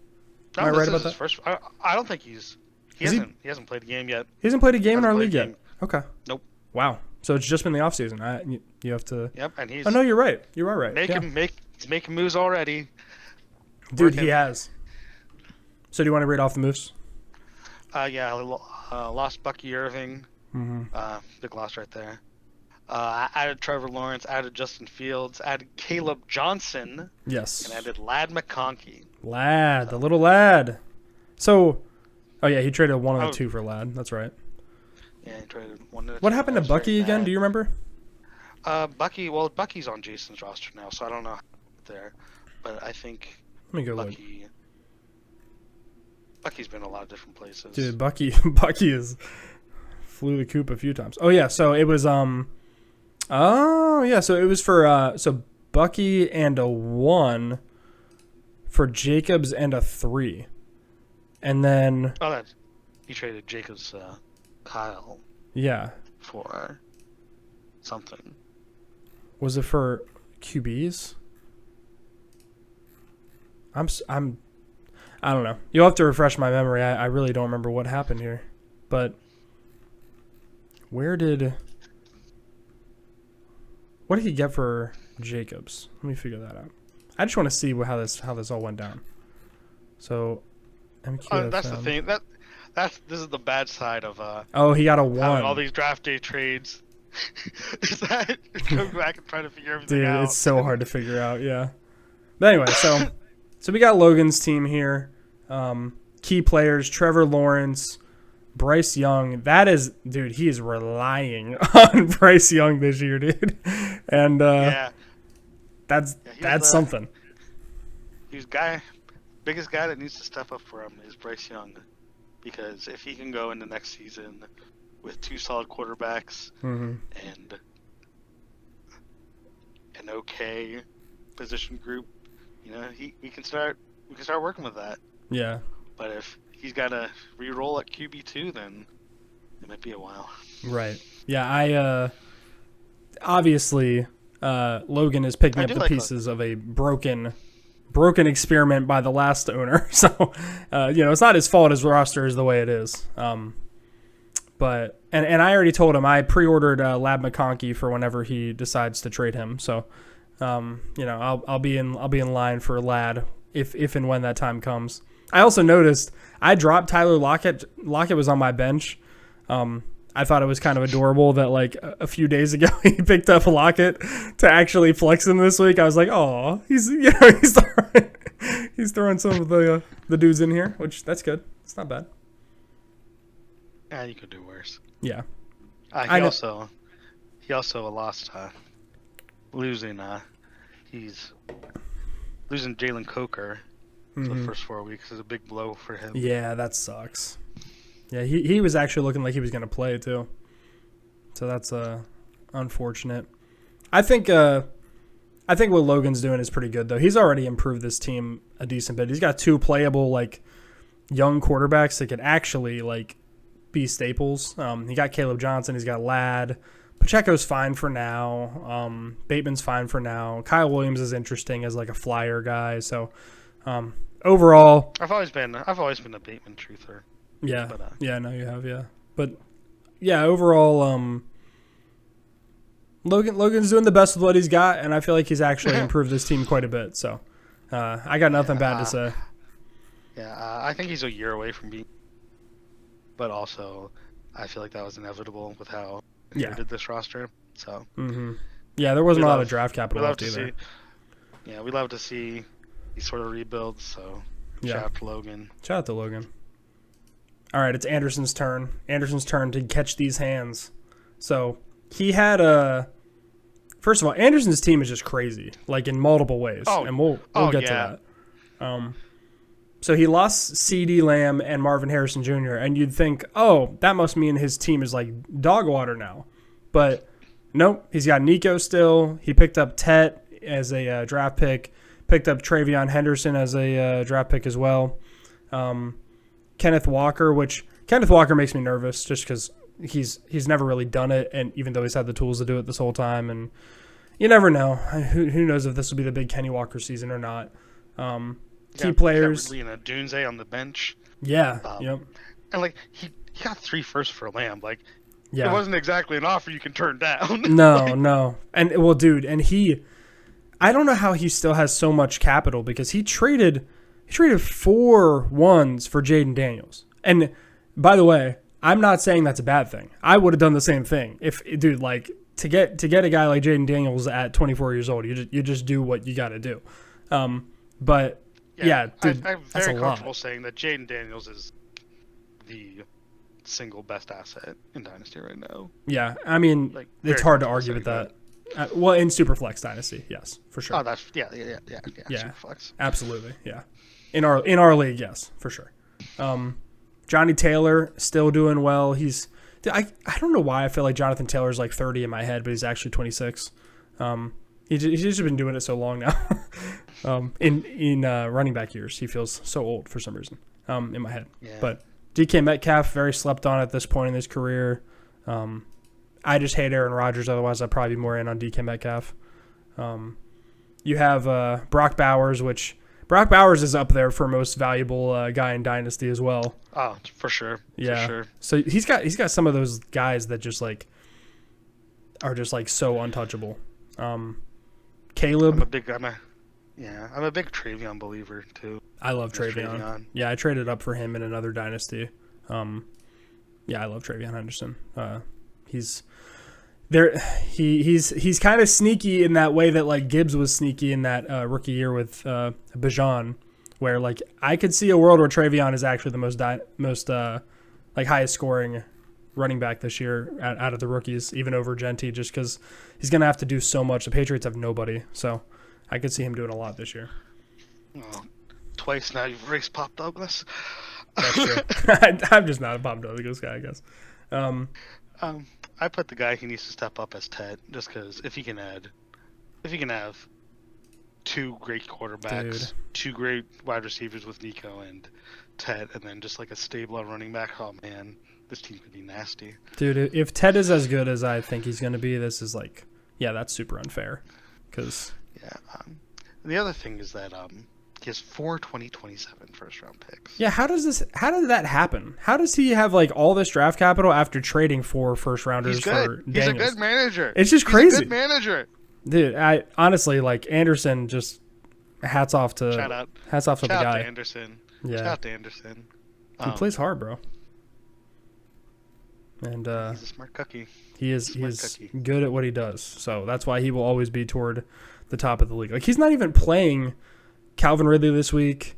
Am I right about that? First, I don't think he hasn't played a game yet. He hasn't played a game in our league yet. Okay. Nope. Wow. So it's just been the offseason. You have to. Yep, and he's. Oh no, you're right. You are right. He's making moves already. Dude, he has. So do you want to read off the moves? Yeah, lost Bucky Irving. Big loss right there. Added Trevor Lawrence, added Justin Fields, added Caleb Johnson. Yes. And added Lad McConkey. The little lad. So, he traded one of the two for Lad. That's right. Yeah, he traded one of the What happened to Bucky again? Do you remember? Bucky's on Jason's roster now, so I don't know how there. But I think Let me go look. Bucky's been a lot of different places. Dude, Bucky is flew the coop a few times. Oh yeah, so it was so it was for Bucky and a 1 for Jacobs and a 3. And then he traded Jacobs Kyle. Yeah. For something. Was it for QBs? I don't know. You'll have to refresh my memory. I really don't remember what happened here. But what did he get for Jacobs? Let me figure that out. I just want to see how this all went down. So That's the thing. This is the bad side of Oh, he got a having all 1. these draft day trades. Is that going back and trying to figure everything Dude, out? it's so hard to figure out. Yeah. But anyway, so we got Logan's team here. Key players: Trevor Lawrence, Bryce Young. That is, dude, he is relying on Bryce Young this year, dude. And that's something. Biggest guy that needs to step up for him is Bryce Young, because if he can go into next season with 2 solid quarterbacks and an okay position group, we can start working with that. Yeah. But if he's got to re-roll at QB2, then it might be a while. Right. Yeah, I obviously Logan is picking up the pieces of a broken experiment by the last owner. So, it's not his fault his roster is the way it is. But I already told him I pre-ordered Lab McConkey for whenever he decides to trade him. So, I'll be in line for Lad if and when that time comes. I also noticed I dropped Tyler Lockett. Lockett was on my bench. I thought it was kind of adorable that like a few days ago he picked up Lockett to actually flex him this week. I was like, oh, he's throwing some of the dudes in here, which that's good. It's not bad. Yeah, you could do worse. Yeah. He also lost losing Jalen Coker for the first 4 weeks is a big blow for him. Yeah, that sucks. Yeah, he was actually looking like he was going to play too. So that's unfortunate. I think what Logan's doing is pretty good though. He's already improved this team a decent bit. He's got 2 playable like young quarterbacks that could actually like be staples. He got Caleb Johnson. He's got Ladd. Pacheco's fine for now. Bateman's fine for now. Kyle Williams is interesting as like a flyer guy. So overall, I've always been a Bateman truther. Yeah, but, no, you have, yeah. But yeah, overall, Logan's doing the best with what he's got, and I feel like he's actually improved this team quite a bit. So I got nothing bad to say. Yeah, I think he's a year away from being. But also, I feel like that was inevitable with how he did this roster. So. Yeah, there wasn't a lot of draft capital left either. We love to see these sort of rebuilds. So shout out to Logan. Shout out to Logan. All right, it's Anderson's turn. Anderson's turn to catch these hands. So he had first of all, Anderson's team is just crazy, like in multiple ways, and we'll get to that. So he lost CeeDee Lamb and Marvin Harrison Jr., and you'd think, oh, that must mean his team is like dog water now. But nope, he's got Nico still. He picked up Tet as a draft pick, picked up Travion Henderson as a draft pick as well. Kenneth Walker makes me nervous just because he's never really done it, and even though he's had the tools to do it this whole time, and you never know. Who knows if this will be the big Kenny Walker season or not. Key players. Dunze on the bench. Yeah. Yep. And like he got 3 firsts for Lamb. Like it wasn't exactly an offer you can turn down. No. And well, dude, and I don't know how he still has so much capital because he traded 4 ones for Jaden Daniels. And by the way, I'm not saying that's a bad thing. I would have done the same thing. If dude, like to get a guy like Jaden Daniels at 24 years old, you just do what you got to do. But yeah, dude, I'm very comfortable saying that Jaden Daniels is the single best asset in Dynasty right now. Yeah, I mean, like, it's hard to argue with that. Well, in Superflex Dynasty, yes, for sure. Oh, that's yeah, Superflex. Absolutely, yeah. In our league, yes, for sure. Johnny Taylor still doing well. I don't know why I feel like Jonathan Taylor's like 30 in my head, but he's actually 26. He's just been doing it so long now. In running back years, he feels so old for some reason in my head. Yeah. But DK Metcalf, very slept on at this point in his career. I just hate Aaron Rodgers. Otherwise, I'd probably be more in on DK Metcalf. You have Brock Bowers, which Brock Bowers is up there for most valuable guy in Dynasty as well. Oh, for sure. Yeah. For sure. So he's got some of those guys that just like are just like so untouchable. Caleb. Yeah, I'm a big Travion believer too. I love Miss Travion. Yeah, I traded up for him in another dynasty. Yeah, I love Travion Henderson. He's there. He's kind of sneaky in that way that like Gibbs was sneaky in that rookie year with Bijan, where like I could see a world where Travion is actually the most like highest scoring running back this year out of the rookies, even over Genti, just because he's gonna have to do so much. The Patriots have nobody, so I could see him doing a lot this year. Oh, twice now you've raced Pop Douglas. That's true. I'm just not a Pop Douglas guy, I guess. I put the guy who needs to step up as Ted, just because if he can have two great quarterbacks, two great wide receivers with Nico and Ted, and then just like a stable running back, oh man, this team could be nasty. Dude, if Ted is as good as I think he's going to be, this is like, yeah, that's super unfair. Cause yeah. The other thing is that he has 4 2027 first round picks. Yeah, how did that happen? How does he have like all this draft capital after trading 4 first rounders for Daniels? He's a good manager. It's just crazy. He's a good manager. Dude, I honestly like Anderson. Just hats off to the guy. Shout out to Anderson. Yeah, shout out to Anderson. He plays hard, bro. And he's a smart cookie. He is good at what he does. So that's why he will always be toward the top of the league. Like he's not even playing Calvin Ridley this week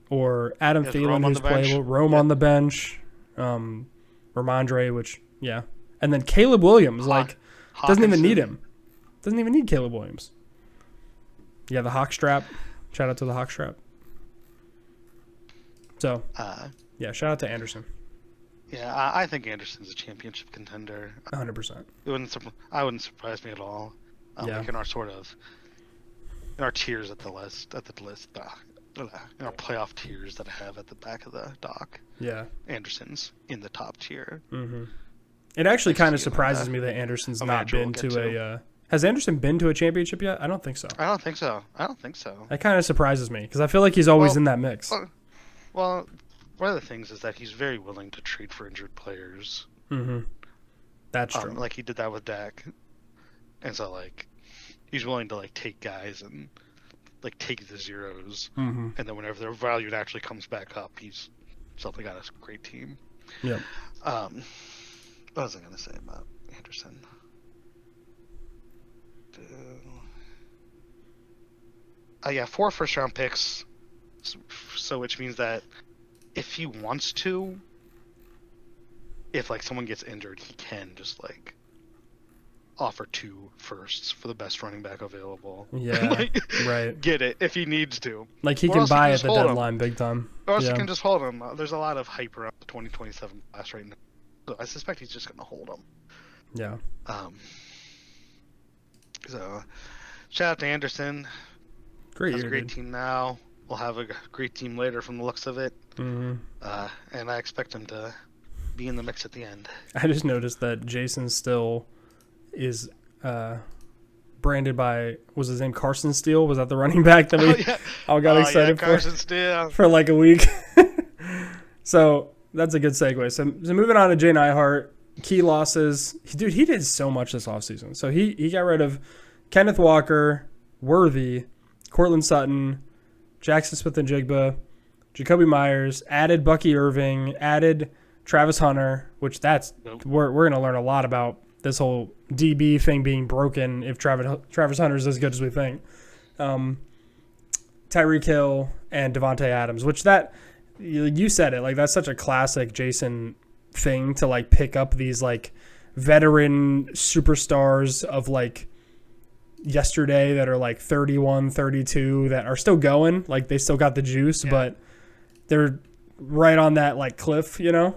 or Adam Thielen, who's playable. Rome on the bench. Ramondre, which and then Caleb Williams doesn't even need him. Doesn't even need Caleb Williams. Yeah, the Hawk strap. Shout out to the Hawk strap. So, shout out to Anderson. Yeah, I think Anderson's a championship contender. 100%. I wouldn't surprise me at all. Like in our tiers in our playoff tiers that I have at the back of the doc. Yeah. Anderson's in the top tier. Mm-hmm. It actually kind of surprises me that Anderson's not been to a. Has Anderson been to a championship yet? I don't think so. I don't think so. That kind of surprises me because I feel like he's always in that mix. Well, one of the things is that he's very willing to trade for injured players. Mm-hmm. That's true. Like he did that with Dak, and so like he's willing to like take guys and like take the zeros, and then whenever their value actually comes back up, he's suddenly got a great team. Yeah. What was I gonna say about Anderson? Yeah, 4 first-round picks. So which means that if he wants to, if like someone gets injured, he can just like offer 2 firsts for the best running back available. Yeah, right. Get it if he needs to. Like he can buy at the deadline big time. Or else he can just hold him. There's a lot of hype around the 2027 class right now. So I suspect he's just going to hold him. Yeah. So shout out to Anderson. Has a great team now. We'll have a great team later from the looks of it. Mm-hmm. And I expect him to be in the mix at the end. I just noticed that Jason still is branded by, was his name Carson Steele? Was that the running back that we all got excited for? Carson Steele. For like a week. So that's a good segue. So moving on to Jay Neihart. Key losses. Dude, he did so much this offseason. So he got rid of Kenneth Walker, Worthy, Cortland Sutton, Jackson Smith-Njigba, Jacoby Myers, added Bucky Irving, added Travis Hunter, which we're going to learn a lot about this whole DB thing being broken if Travis Hunter is as good as we think. Tyreek Hill and Devontae Adams, which you said it, like that's such a classic Jason thing to like pick up these like veteran superstars of like yesterday that are like 31, 32 that are still going, like they still got the juice, but they're right on that like cliff, you know.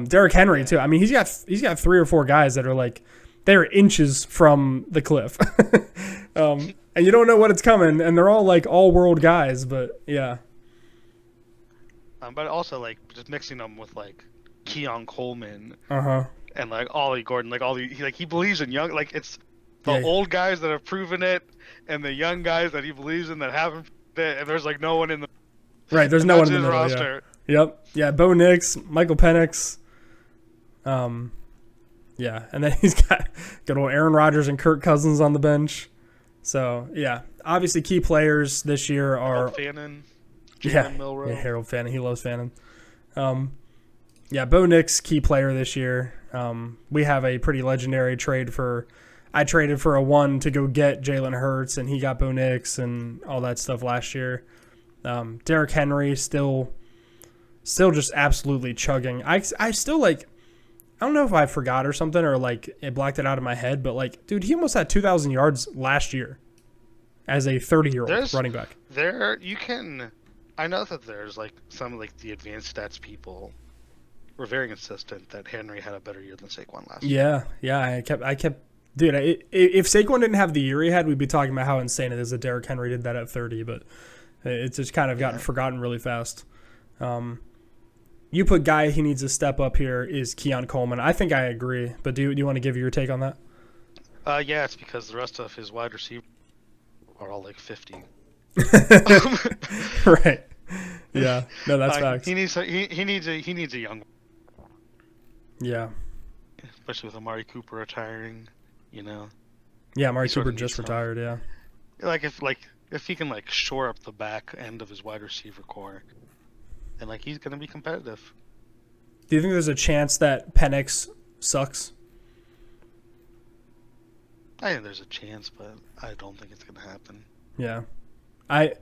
Derrick Henry too. I mean, he's got 3 or 4 guys that are like they're inches from the cliff, and you don't know what it's coming, and they're all like all world guys, but yeah. But also like just mixing them with like Keon Coleman, and like Ollie Gordon, like he believes in young, like it's the old guys that have proven it, and the young guys that he believes in that haven't, and there's like no one in the there's no one in the middle, roster. Yeah, Bo Nix, Michael Penix, and then he's got good old Aaron Rodgers and Kirk Cousins on the bench. So, yeah. Obviously, key players this year are... Fannin, Yeah, Jalen Milrow. yeah, Harold Fannin. He loves Fannin. Yeah, Bo Nix, key player this year. We have a pretty legendary trade for... I traded for a 1 to go get Jalen Hurts, and he got Bo Nix and all that stuff last year. Derrick Henry still just absolutely chugging. I still, like... I don't know if I forgot or something or, like, it blocked it out of my head, but, like, dude, he almost had 2,000 yards last year as a 30-year-old running back. I know that there's, like, some, like, the advanced stats people were very insistent that Henry had a better year than Saquon last year. Yeah, I kept, dude, if Saquon didn't have the year he had, we'd be talking about how insane it is that Derrick Henry did that at 30, but it's just kind of gotten forgotten really fast. You put guy he needs to step up here is Keon Coleman. I think I agree, but do you want to give your take on that? Yeah, it's because the rest of his wide receivers are all like 50. Right. Yeah. No, that's facts. He needs a young. Yeah. Especially with Amari Cooper retiring, you know. Yeah, Amari Cooper just retired. Yeah. If he can like shore up the back end of his wide receiver core. And, like, he's going to be competitive. Do you think there's a chance that Penix sucks? I think there's a chance, but I don't think it's going to happen. Yeah. I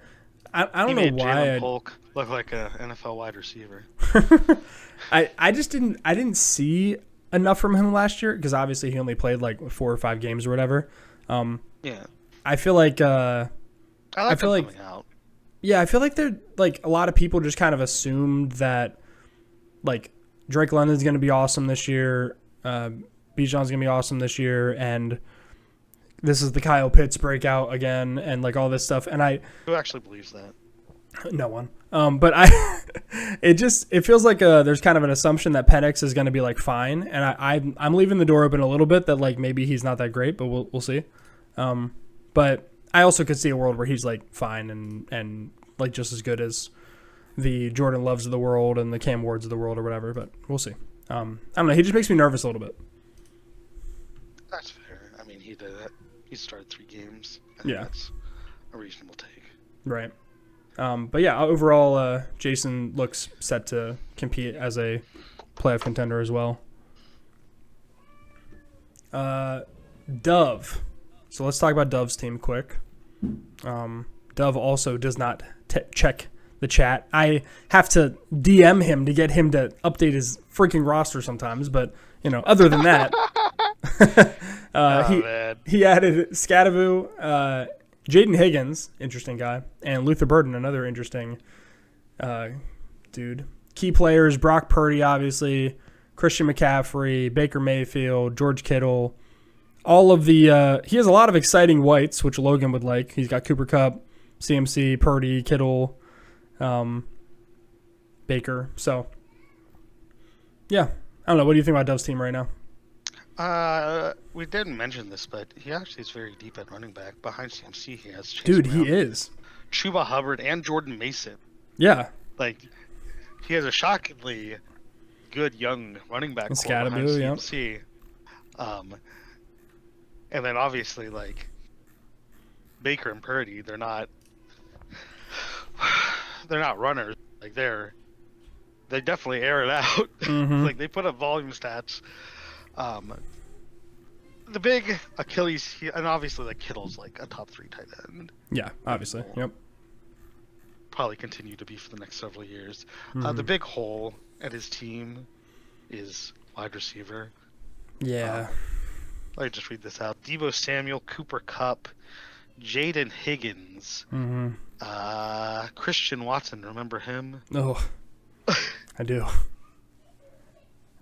don't know why. Jalen Polk look like an NFL wide receiver. I didn't see enough from him last year because obviously he only played like 4 or 5 games or whatever. Yeah. I feel like I feel like coming out. Yeah, I feel like they're like a lot of people just kind of assumed that like Drake London's going to be awesome this year, Bijan's going to be awesome this year, and this is the Kyle Pitts breakout again, and like all this stuff. And who actually believes that? No one. But it feels like there's kind of an assumption that Penix is going to be like fine, and I'm leaving the door open a little bit that like maybe he's not that great, but we'll see. But I also could see a world where he's like fine and like just as good as the Jordan Loves of the world and the Cam Wards of the world or whatever, but we'll see. I don't know. He just makes me nervous a little bit. That's fair. I mean, he did it. He started 3 games. Yeah. That's a reasonable take. Right. But yeah, overall, Jason looks set to compete as a playoff contender as well. Dove. So let's talk about Dove's team quick. Dove also does not check the chat. I have to DM him to get him to update his freaking roster sometimes, but you know, other than that, he added Scadaboo, Jaden Higgins, interesting guy, and Luther Burden, another interesting dude. Key players: Brock Purdy, obviously, Christian McCaffrey, Baker Mayfield, George Kittle. All of the he has a lot of exciting whites, which Logan would like. He's got Cooper Kupp, CMC, Purdy, Kittle, Baker. So, yeah. I don't know. What do you think about Dove's team right now? We didn't mention this, but he actually is very deep at running back. Behind CMC, he has Chase Dude, Brown, he is. Chuba Hubbard, and Jordan Mason. Yeah. Like, he has a shockingly good young running back core behind CMC. Yeah. And then obviously, like, Baker and Purdy, they're not runners. Like, they definitely air it out. Mm-hmm. Like, they put up volume stats. The big Achilles, and obviously, like, Kittle's like a top 3 tight end. Yeah, obviously. Yep. Probably continue to be for the next several years. Mm-hmm. The big hole at his team is wide receiver. Yeah. Let me just read this out. Deebo Samuel, Cooper Kupp, Jaden Higgins, Christian Watson. Remember him? Oh, I do.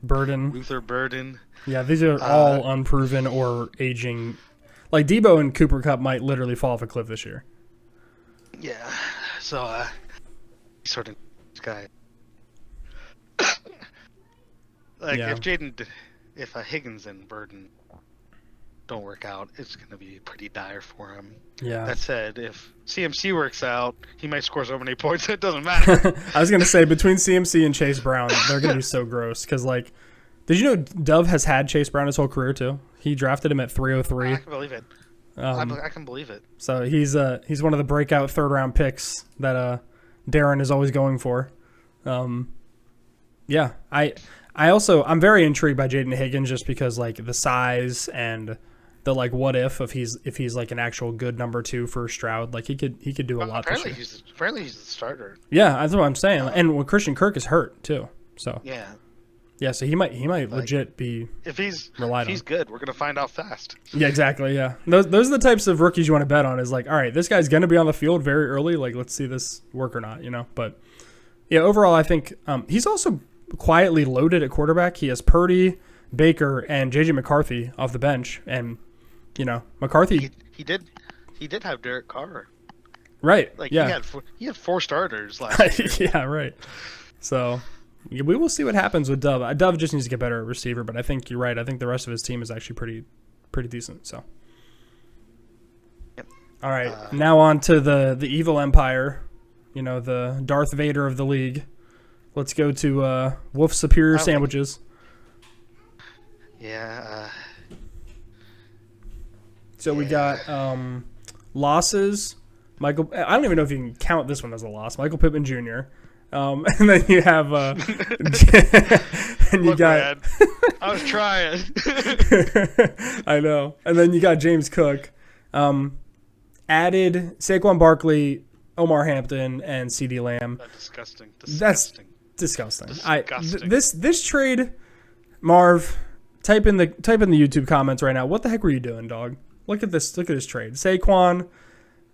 Burden. Luther Burden. Yeah, these are all unproven or aging. Like, Deebo and Cooper Kupp might literally fall off a cliff this year. Yeah. So, sort of this guy. Like, yeah. if Higgins and Burden don't work out, it's going to be pretty dire for him. Yeah. That said, if CMC works out, he might score so many points it doesn't matter. I was going to say, between CMC and Chase Brown, they're going to be so gross. Because, like, did you know Dove has had Chase Brown his whole career, too? He drafted him at 303. I can believe it. I can believe it. So he's one of the breakout third round picks that Darren is always going for. Yeah, I'm very intrigued by Jaden Higgins just because like the size and the like what if he's like an actual good number 2 for Stroud, like he could do a lot this year. Apparently he's the starter. Yeah, that's what I'm saying. And when Christian Kirk is hurt too, so yeah, so he might like, legit be if he's relied if he's on. Good. We're gonna find out fast. Yeah, exactly. Yeah, those are the types of rookies you want to bet on. Is like, all right, this guy's gonna be on the field very early. Like, let's see this work or not, But yeah, overall, I think he's also quietly loaded at quarterback. He has Purdy, Baker, and JJ McCarthy off the bench, and McCarthy. He did have Derek Carr. Right. Like yeah. he had 4 starters last year. Yeah. Right. So we will see what happens with Dove. Dove just needs to get better at receiver, but I think you're right. I think the rest of his team is actually pretty decent. So. Yep. All right. Now on to the evil empire. The Darth Vader of the league. Let's go to Wolf Superior Sandwiches. Yeah. So we got losses. Michael, I don't even know if you can count this one as a loss. Michael Pittman Jr. And then you have and you Look, got. man, I was trying. I know. And then you got James Cook. Added Saquon Barkley, Omar Hampton, and CeeDee Lamb. That's disgusting. That's disgusting. Disgusting. This trade, Marv, type in the YouTube comments right now. What the heck were you doing, dog? Look at this trade. Saquon.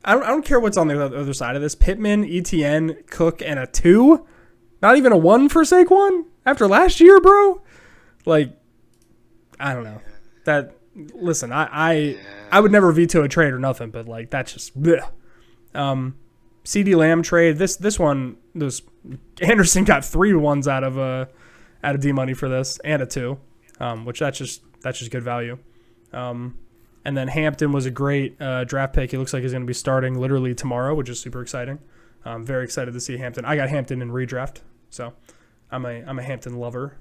I don't care what's on the other side of this. Pittman, ETN, Cook, and a 2. Not even a 1 for Saquon after last year, bro. Like, I don't know. That listen, I would never veto a trade or nothing, but like that's just bleh. CeeDee Lamb trade. This one, Anderson got 3 ones out of D money for this and a 2, which that's just good value. And then Hampton was a great draft pick. He looks like he's going to be starting literally tomorrow, which is super exciting. I'm very excited to see Hampton. I got Hampton in redraft, so I'm a Hampton lover.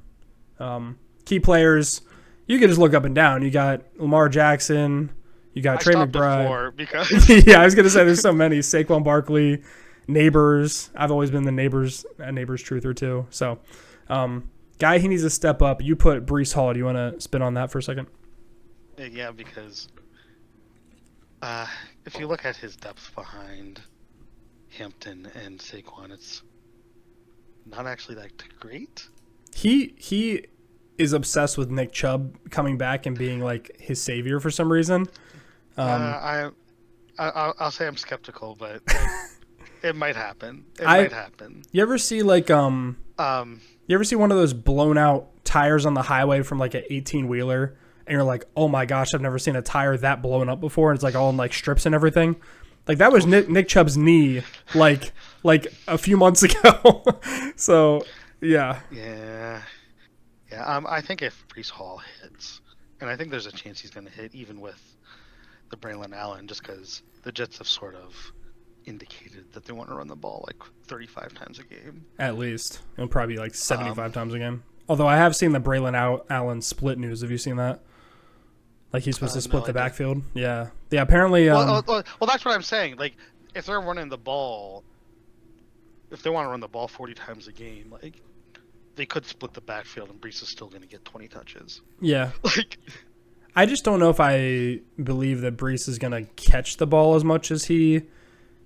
Key players, you can just look up and down. You got Lamar Jackson. You got Trey McBride. Because yeah, I was going to say there's so many. Saquon Barkley, Neighbors. I've always been the Neighbors truther too. So, guy he needs to step up. You put Breece Hall. Do you want to spin on that for a second? Yeah, because if you look at his depth behind Hampton and Saquon, it's not actually that great. He is obsessed with Nick Chubb coming back and being like his savior for some reason. I'll say I'm skeptical, but it might happen. It might happen. You ever see like you ever see one of those blown out tires on the highway from like an 18-wheeler? And you're like, oh my gosh, I've never seen a tire that blown up before. And it's like all in like strips and everything. Like that was Nick Chubb's knee, like a few months ago. So yeah. I think if Breece Hall hits, and I think there's a chance he's going to hit even with the Braylon Allen, just because the Jets have sort of indicated that they want to run the ball like 35 times a game. At least, and probably like 75 times a game. Although I have seen the Braylon Allen split news. Have you seen that? Like he's supposed to split the backfield. Yeah. Apparently. Well, that's what I'm saying. Like, if they're running the ball, if they want to run the ball 40 times a game, like they could split the backfield, and Breece is still going to get 20 touches. Yeah. Like, I just don't know if I believe that Breece is going to catch the ball as much as he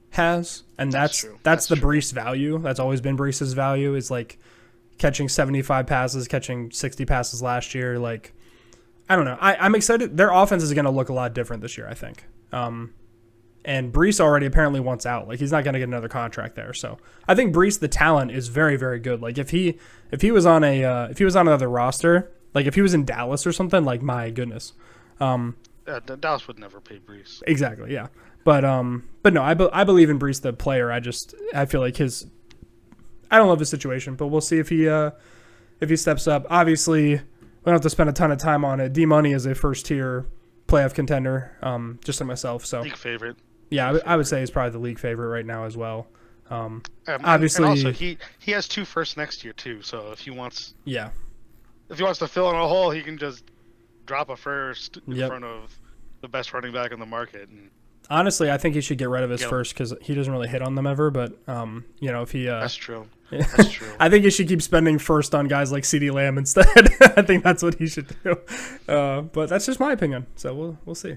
has, and that's the Breece value. That's always been Breece's value. Is like catching 75 passes, catching 60 passes last year, like. I don't know. I'm excited. Their offense is going to look a lot different this year, I think. And Breece already apparently wants out. Like he's not going to get another contract there. So I think Breece, the talent, is very, very good. Like if he was on another roster, like if he was in Dallas or something, like my goodness. Dallas would never pay Breece. Exactly. Yeah. But no, I believe in Breece the player. I feel like I don't love his situation, but we'll see if he steps up. Obviously. We don't have to spend a ton of time on it. D-Money is a first-tier playoff contender, just like myself. So league favorite. Yeah, I would say he's probably the league favorite right now as well. Obviously, and also he has 2 firsts next year too. So if he wants to fill in a hole, he can just drop a first in front of the best running back in the market. And Honestly, I think he should get rid of his Yeah. first because he doesn't really hit on them ever. But if he, that's true. That's true. I think he should keep spending first on guys like CeeDee Lamb instead. I think that's what he should do. But that's just my opinion. So we'll see.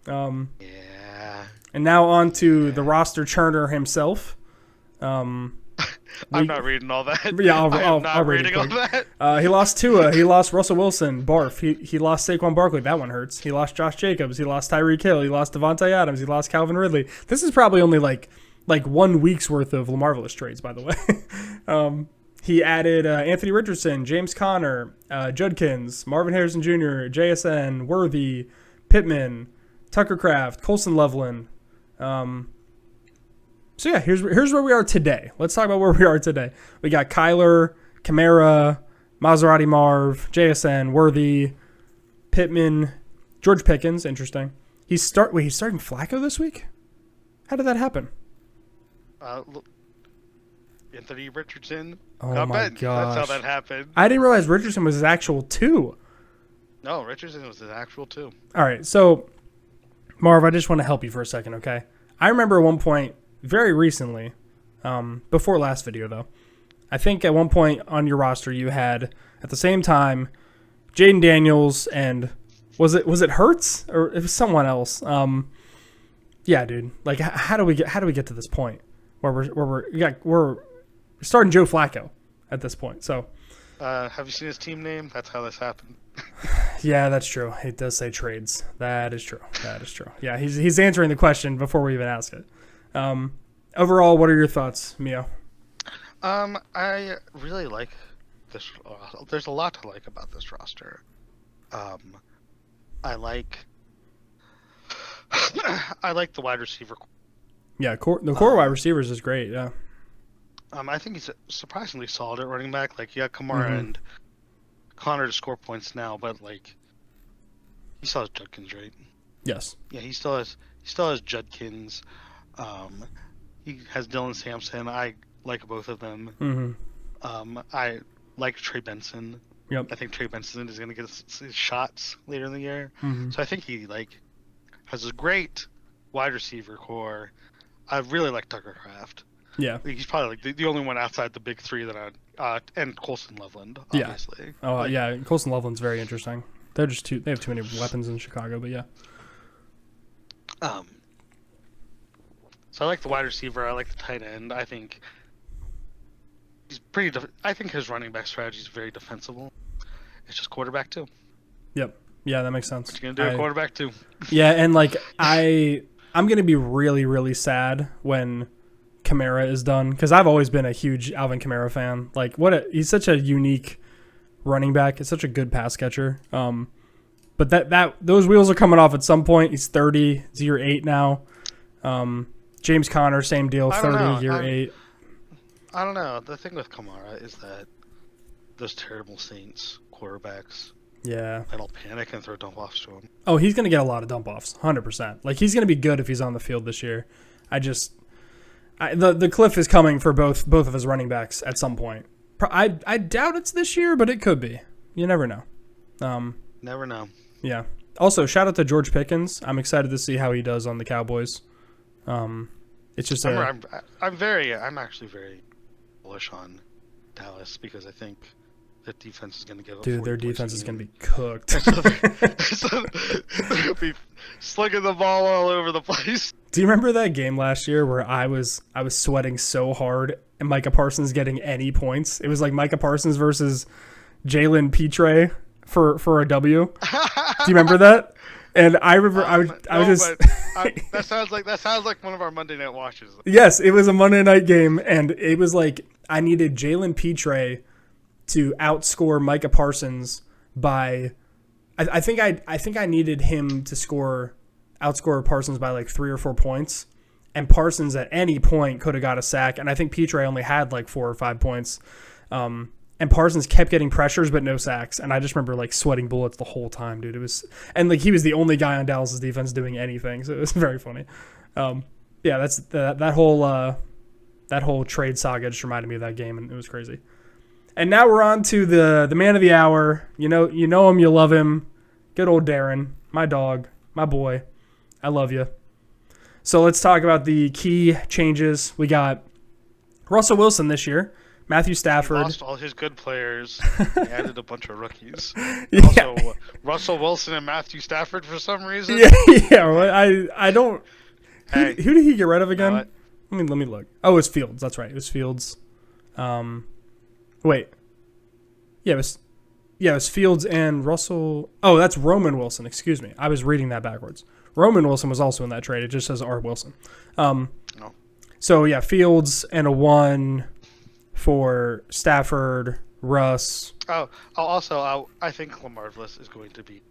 Yeah. And now on to the roster churner himself. I'm not reading all that. Yeah, I'll read reading it all quick. that. He lost Tua. He lost Russell Wilson. Barf. He lost Saquon Barkley. That one hurts. He lost Josh Jacobs. He lost Tyreek Hill. He lost Devontae Adams. He lost Calvin Ridley. This is probably only like 1 week's worth of LaMarvelous trades, by the way. He added Anthony Richardson, James Conner, Judkins, Marvin Harrison Jr., JSN, Worthy, Pittman, Tucker Kraft, Colson Loveland. So yeah, here's where we are today. Let's talk about where we are today. We got Kyler, Kamara, Maserati Marv, JSN, Worthy, Pittman, George Pickens. Interesting. He's starting Flacco this week? How did that happen? Anthony Richardson. Oh my gosh. That's how that happened. I didn't realize Richardson was his actual 2. No, Richardson was his actual 2. All right, so Marv, I just want to help you for a second, okay? I remember at one point, very recently, before last video though, I think at one point on your roster you had at the same time Jaden Daniels and was it Hurts or it was someone else? Yeah, dude. Like, how do we get to this point where we're starting Joe Flacco at this point? So, have you seen his team name? That's how this happened. Yeah, that's true. It does say trades. That is true. Yeah, he's answering the question before we even ask it. Overall, what are your thoughts, Mio? I really like this. There's a lot to like about this roster. I like the wide receiver. Yeah, the core wide receivers is great. Yeah. I think he's surprisingly solid at running back. Like, yeah, Kamara and Connor to score points now, but like, he still has Judkins, right? Yes. Yeah, he still has Judkins. He has Dylan Sampson. I like both of them. I like Trey Benson. Yep. I think Trey Benson is going to get his shots later in the year. So I think he has a great wide receiver core. I really like Tucker Kraft. Yeah. He's probably the only one outside the big 3 that and Colson Loveland, obviously. Yeah. Oh, yeah. Colson Loveland's very interesting. They're just they have too many weapons in Chicago, but yeah. So I like the wide receiver. I like the tight end. I think he's pretty. I think his running back strategy is very defensible. It's just quarterback too. Yep. Yeah, that makes sense. What you gonna do? Quarterback too. Yeah, and like I'm gonna be really, really sad when Kamara is done because I've always been a huge Alvin Kamara fan. Like, he's such a unique running back. It's such a good pass catcher. But those wheels are coming off at some point. He's 30. He's year 8 now. James Conner, same deal, 30, year 8. I don't know. The thing with Kamara is that those terrible Saints quarterbacks, yeah, they'll panic and throw dump offs to him. Oh, he's going to get a lot of dump offs, 100%. Like, he's going to be good if he's on the field this year. The cliff is coming for both of his running backs at some point. I doubt it's this year, but it could be. You never know. Never know. Yeah. Also, shout out to George Pickens. I'm excited to see how he does on the Cowboys. It's just I'm actually very bullish on Dallas because I think that defense is going to give up. Dude, their defense is going to be cooked. They'll be slinging the ball all over the place. Do you remember that game last year where I was sweating so hard and Micah Parsons getting any points? It was like Micah Parsons versus Jalen Petre for a W. Do you remember that? And I remember that sounds like one of our Monday night watches. Yes, it was a Monday night game, and it was like I needed Jalen Petre to outscore Micah Parsons by. I think I needed him to outscore Parsons by like 3 or 4 points, and Parsons at any point could have got a sack, and I think Petre only had like 4 or 5 points. And Parsons kept getting pressures but no sacks, and I just remember like sweating bullets the whole time, dude. It was, and like he was the only guy on Dallas's defense doing anything, so it was very funny. Yeah, that's that whole trade saga just reminded me of that game, and it was crazy. And now we're on to the man of the hour. You know him, you love him. Good old Darren, my dog, my boy. I love you. So let's talk about the key changes. We got Russell Wilson this year, Matthew Stafford. He lost all his good players. He added a bunch of rookies. Yeah. Also, Russell Wilson and Matthew Stafford for some reason. Yeah. Well, I don't. Hey, who did he get rid of again? You know Let me look. Oh, it was Fields. That's right. It was Fields. Wait. Yeah, it was Fields and Russell. Oh, that's Roman Wilson. Excuse me. I was reading that backwards. Roman Wilson was also in that trade. It just says R. Wilson. No. So, yeah, Fields and a 1 for Stafford, Russ. I think Lamarvelous is going to be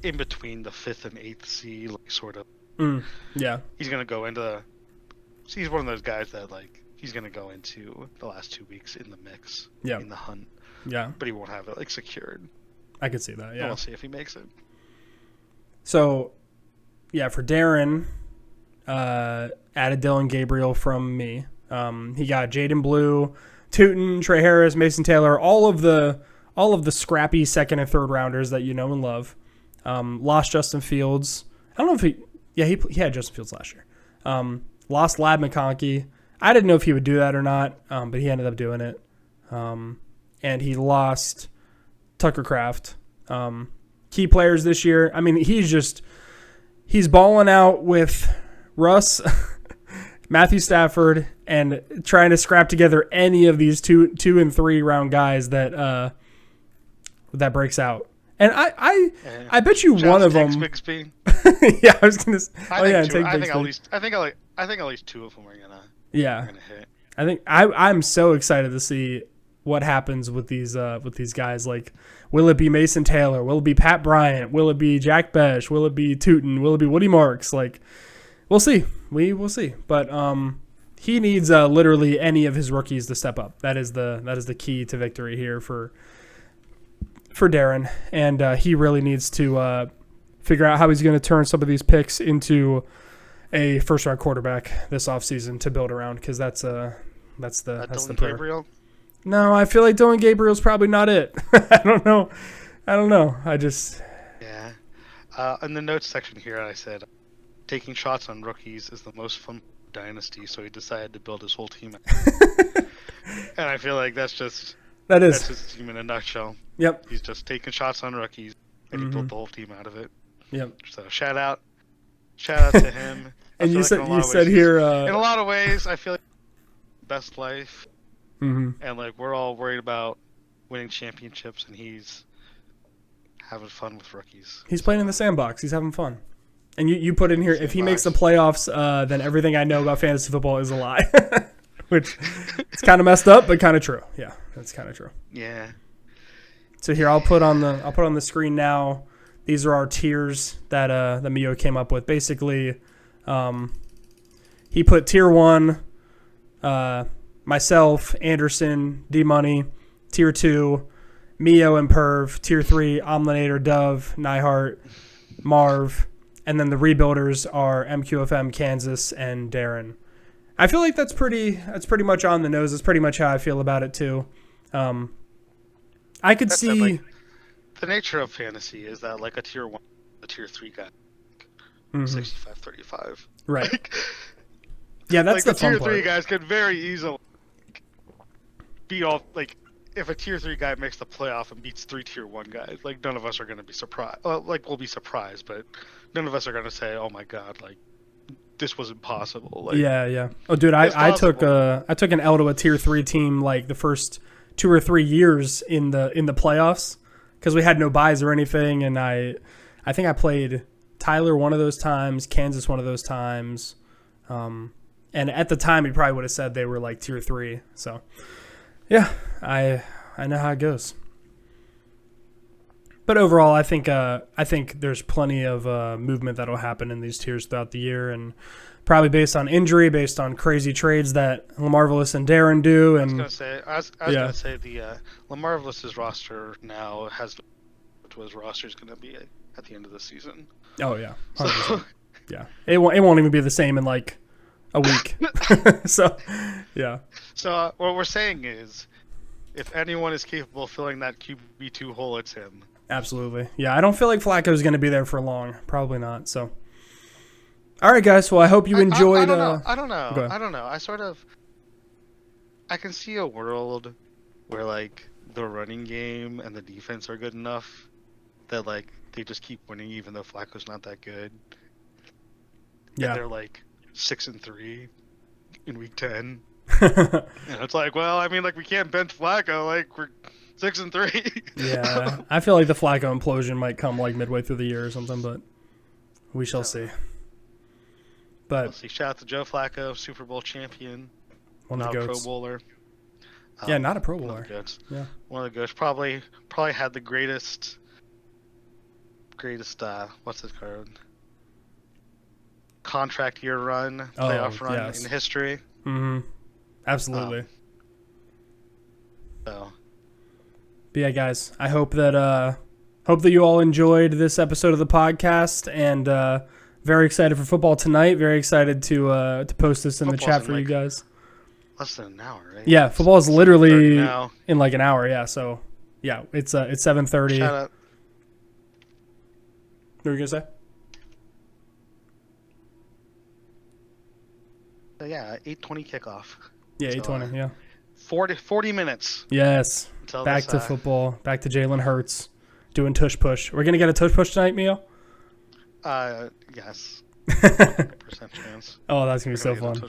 in between the 5th and 8th seed, like, sort of. Yeah. He's going to go into he's one of those guys that, like, he's going to go into the last 2 weeks in the mix, in the hunt. Yeah. But he won't have it, like, secured. I could see that, yeah. We'll see if he makes it. So, yeah, for Darren, added Dylan Gabriel from me. He got Jaden Blue, Tootin, Trey Harris, Mason Taylor, all of the scrappy second and third rounders that you know and love. Lost Justin Fields. I don't know if he had Justin Fields last year. Lost Lad McConkey. I didn't know if he would do that or not, but he ended up doing it. And he lost Tucker Kraft. Key players this year. I mean, he's balling out with Russ, Matthew Stafford, and trying to scrap together any of these two and 3 round guys that breaks out. And I bet you one of them. Bixby. Yeah, I was gonna. I think at least 2 of them are gonna. Yeah. Gonna hit. I think I'm so excited to see what happens with these guys. Like, will it be Mason Taylor? Will it be Pat Bryant? Will it be Jack Besh? Will it be Tootin? Will it be Woody Marks? Like, we'll see. We will see. But he needs literally any of his rookies to step up. That is the key to victory here for Darren, and he really needs to figure out how he's going to turn some of these picks into a first-round quarterback this offseason to build around, because that's the prayer. Gabriel? No, I feel like Dylan Gabriel's probably not it. I don't know. Yeah. In the notes section here, I said, taking shots on rookies is the most fun Dynasty, so he decided to build his whole team. And I feel like that's just his team in a nutshell. Yep. He's just taking shots on rookies, and he built the whole team out of it. Yep. So shout out to him. And you said here in a lot of ways, I feel like best life, and like we're all worried about winning championships, and he's having fun with rookies. He's playing in the sandbox. He's having fun. And you put in here, if he makes the playoffs, then everything I know about fantasy football is a lie. Which it's kind of messed up, but kind of true. Yeah, that's kind of true. Yeah. So here I'll put on the screen now. These are our tiers that Mio came up with. Basically, he put tier 1, myself, Anderson, D Money. Tier 2, Mio and Perv. Tier 3, Omlinator, Dove, Nyhart, Marv, and then the rebuilders are MQFM, Kansas, and Darren. I feel like that's pretty much on the nose. That's pretty much how I feel about it too. I could see like, the nature of fantasy is that like a tier 1, a tier 3 guy, 65-35. Right. Like, yeah, that's like the fun tier part. 3 guys could very easily beat off. Like if a tier 3 guy makes the playoff and beats 3 tier 1 guys, like none of us are going to be surprised. Well, like we'll be surprised, but none of us are going to say, "Oh my god, like this was impossible." Like, yeah. Oh, dude, I took an L to a tier 3 team like the first 2 or 3 years in the playoffs because we had no buys or anything, and I think I played Tyler one of those times, Kansas one of those times, and at the time he probably would have said they were like tier 3. So yeah, I know how it goes. But overall, I think there's plenty of movement that'll happen in these tiers throughout the year, and probably based on injury, based on crazy trades that Lamarvelous and Darren do. And I was gonna say the Lamarvelous's roster now has what his roster is gonna be at the end of the season. Oh yeah, 100%. Yeah, it won't even be the same in like a week. So yeah. So what we're saying is, if anyone is capable of filling that QB2 hole, it's him. Absolutely. Yeah, I don't feel like Flacco's going to be there for long. Probably not. So, all right, guys. Well, I hope you enjoyed. I don't know. I can see a world where like the running game and the defense are good enough that like they just keep winning even though Flacco's not that good. Yeah. And they're like 6-3 in week 10. And it's like, well, I mean, like we can't bench Flacco. Like we're 6-3. Yeah, I feel like the Flacco implosion might come like midway through the year or something, but we shall see. But we'll see. Shout out to Joe Flacco, Super Bowl champion, one of not the a Pro goats. Bowler. Yeah, not a Pro One Bowler. of the goats. Yeah, one of the goats. Probably had the greatest. What's it called? Contract year run, playoff run in history. Mm-hmm. Absolutely. So. But yeah, guys, I hope that you all enjoyed this episode of the podcast, and very excited for football tonight. Very excited to post this in the chat for you guys. Less than an hour, right? Yeah, football is literally in like an hour. Yeah, so yeah, it's 7:30. Shout out. What were you gonna say? Yeah, 8:20 kickoff. Yeah, 8:20. Yeah. 40 minutes. Yes. Back to football. Back to Jalen Hurts doing tush push. We're gonna get a tush push tonight, Mio. Yes. 100% chance. Oh, that's gonna be so fun.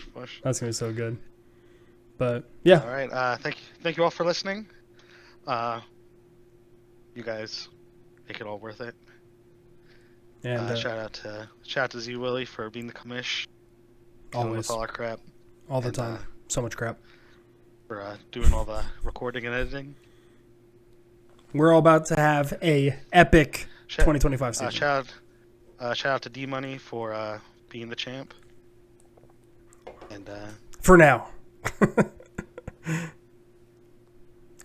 That's gonna be so good. But yeah. All right. Thank you all for listening. You guys make it all worth it. And shout out to Z Willie for being the commish. Always. With all our crap. All the time. So much crap. For doing all the recording and editing. We're all about to have a epic 2025 season. Shout out to D Money for being the champ. And for now.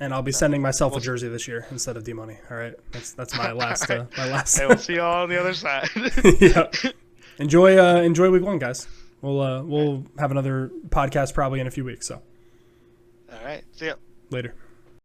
And I'll be sending myself a jersey this year instead of D Money. All right, that's my last. Hey, we'll see y'all on the other side. Yeah. Enjoy week 1, guys. We'll have another podcast probably in a few weeks. So. All right. See ya. Later.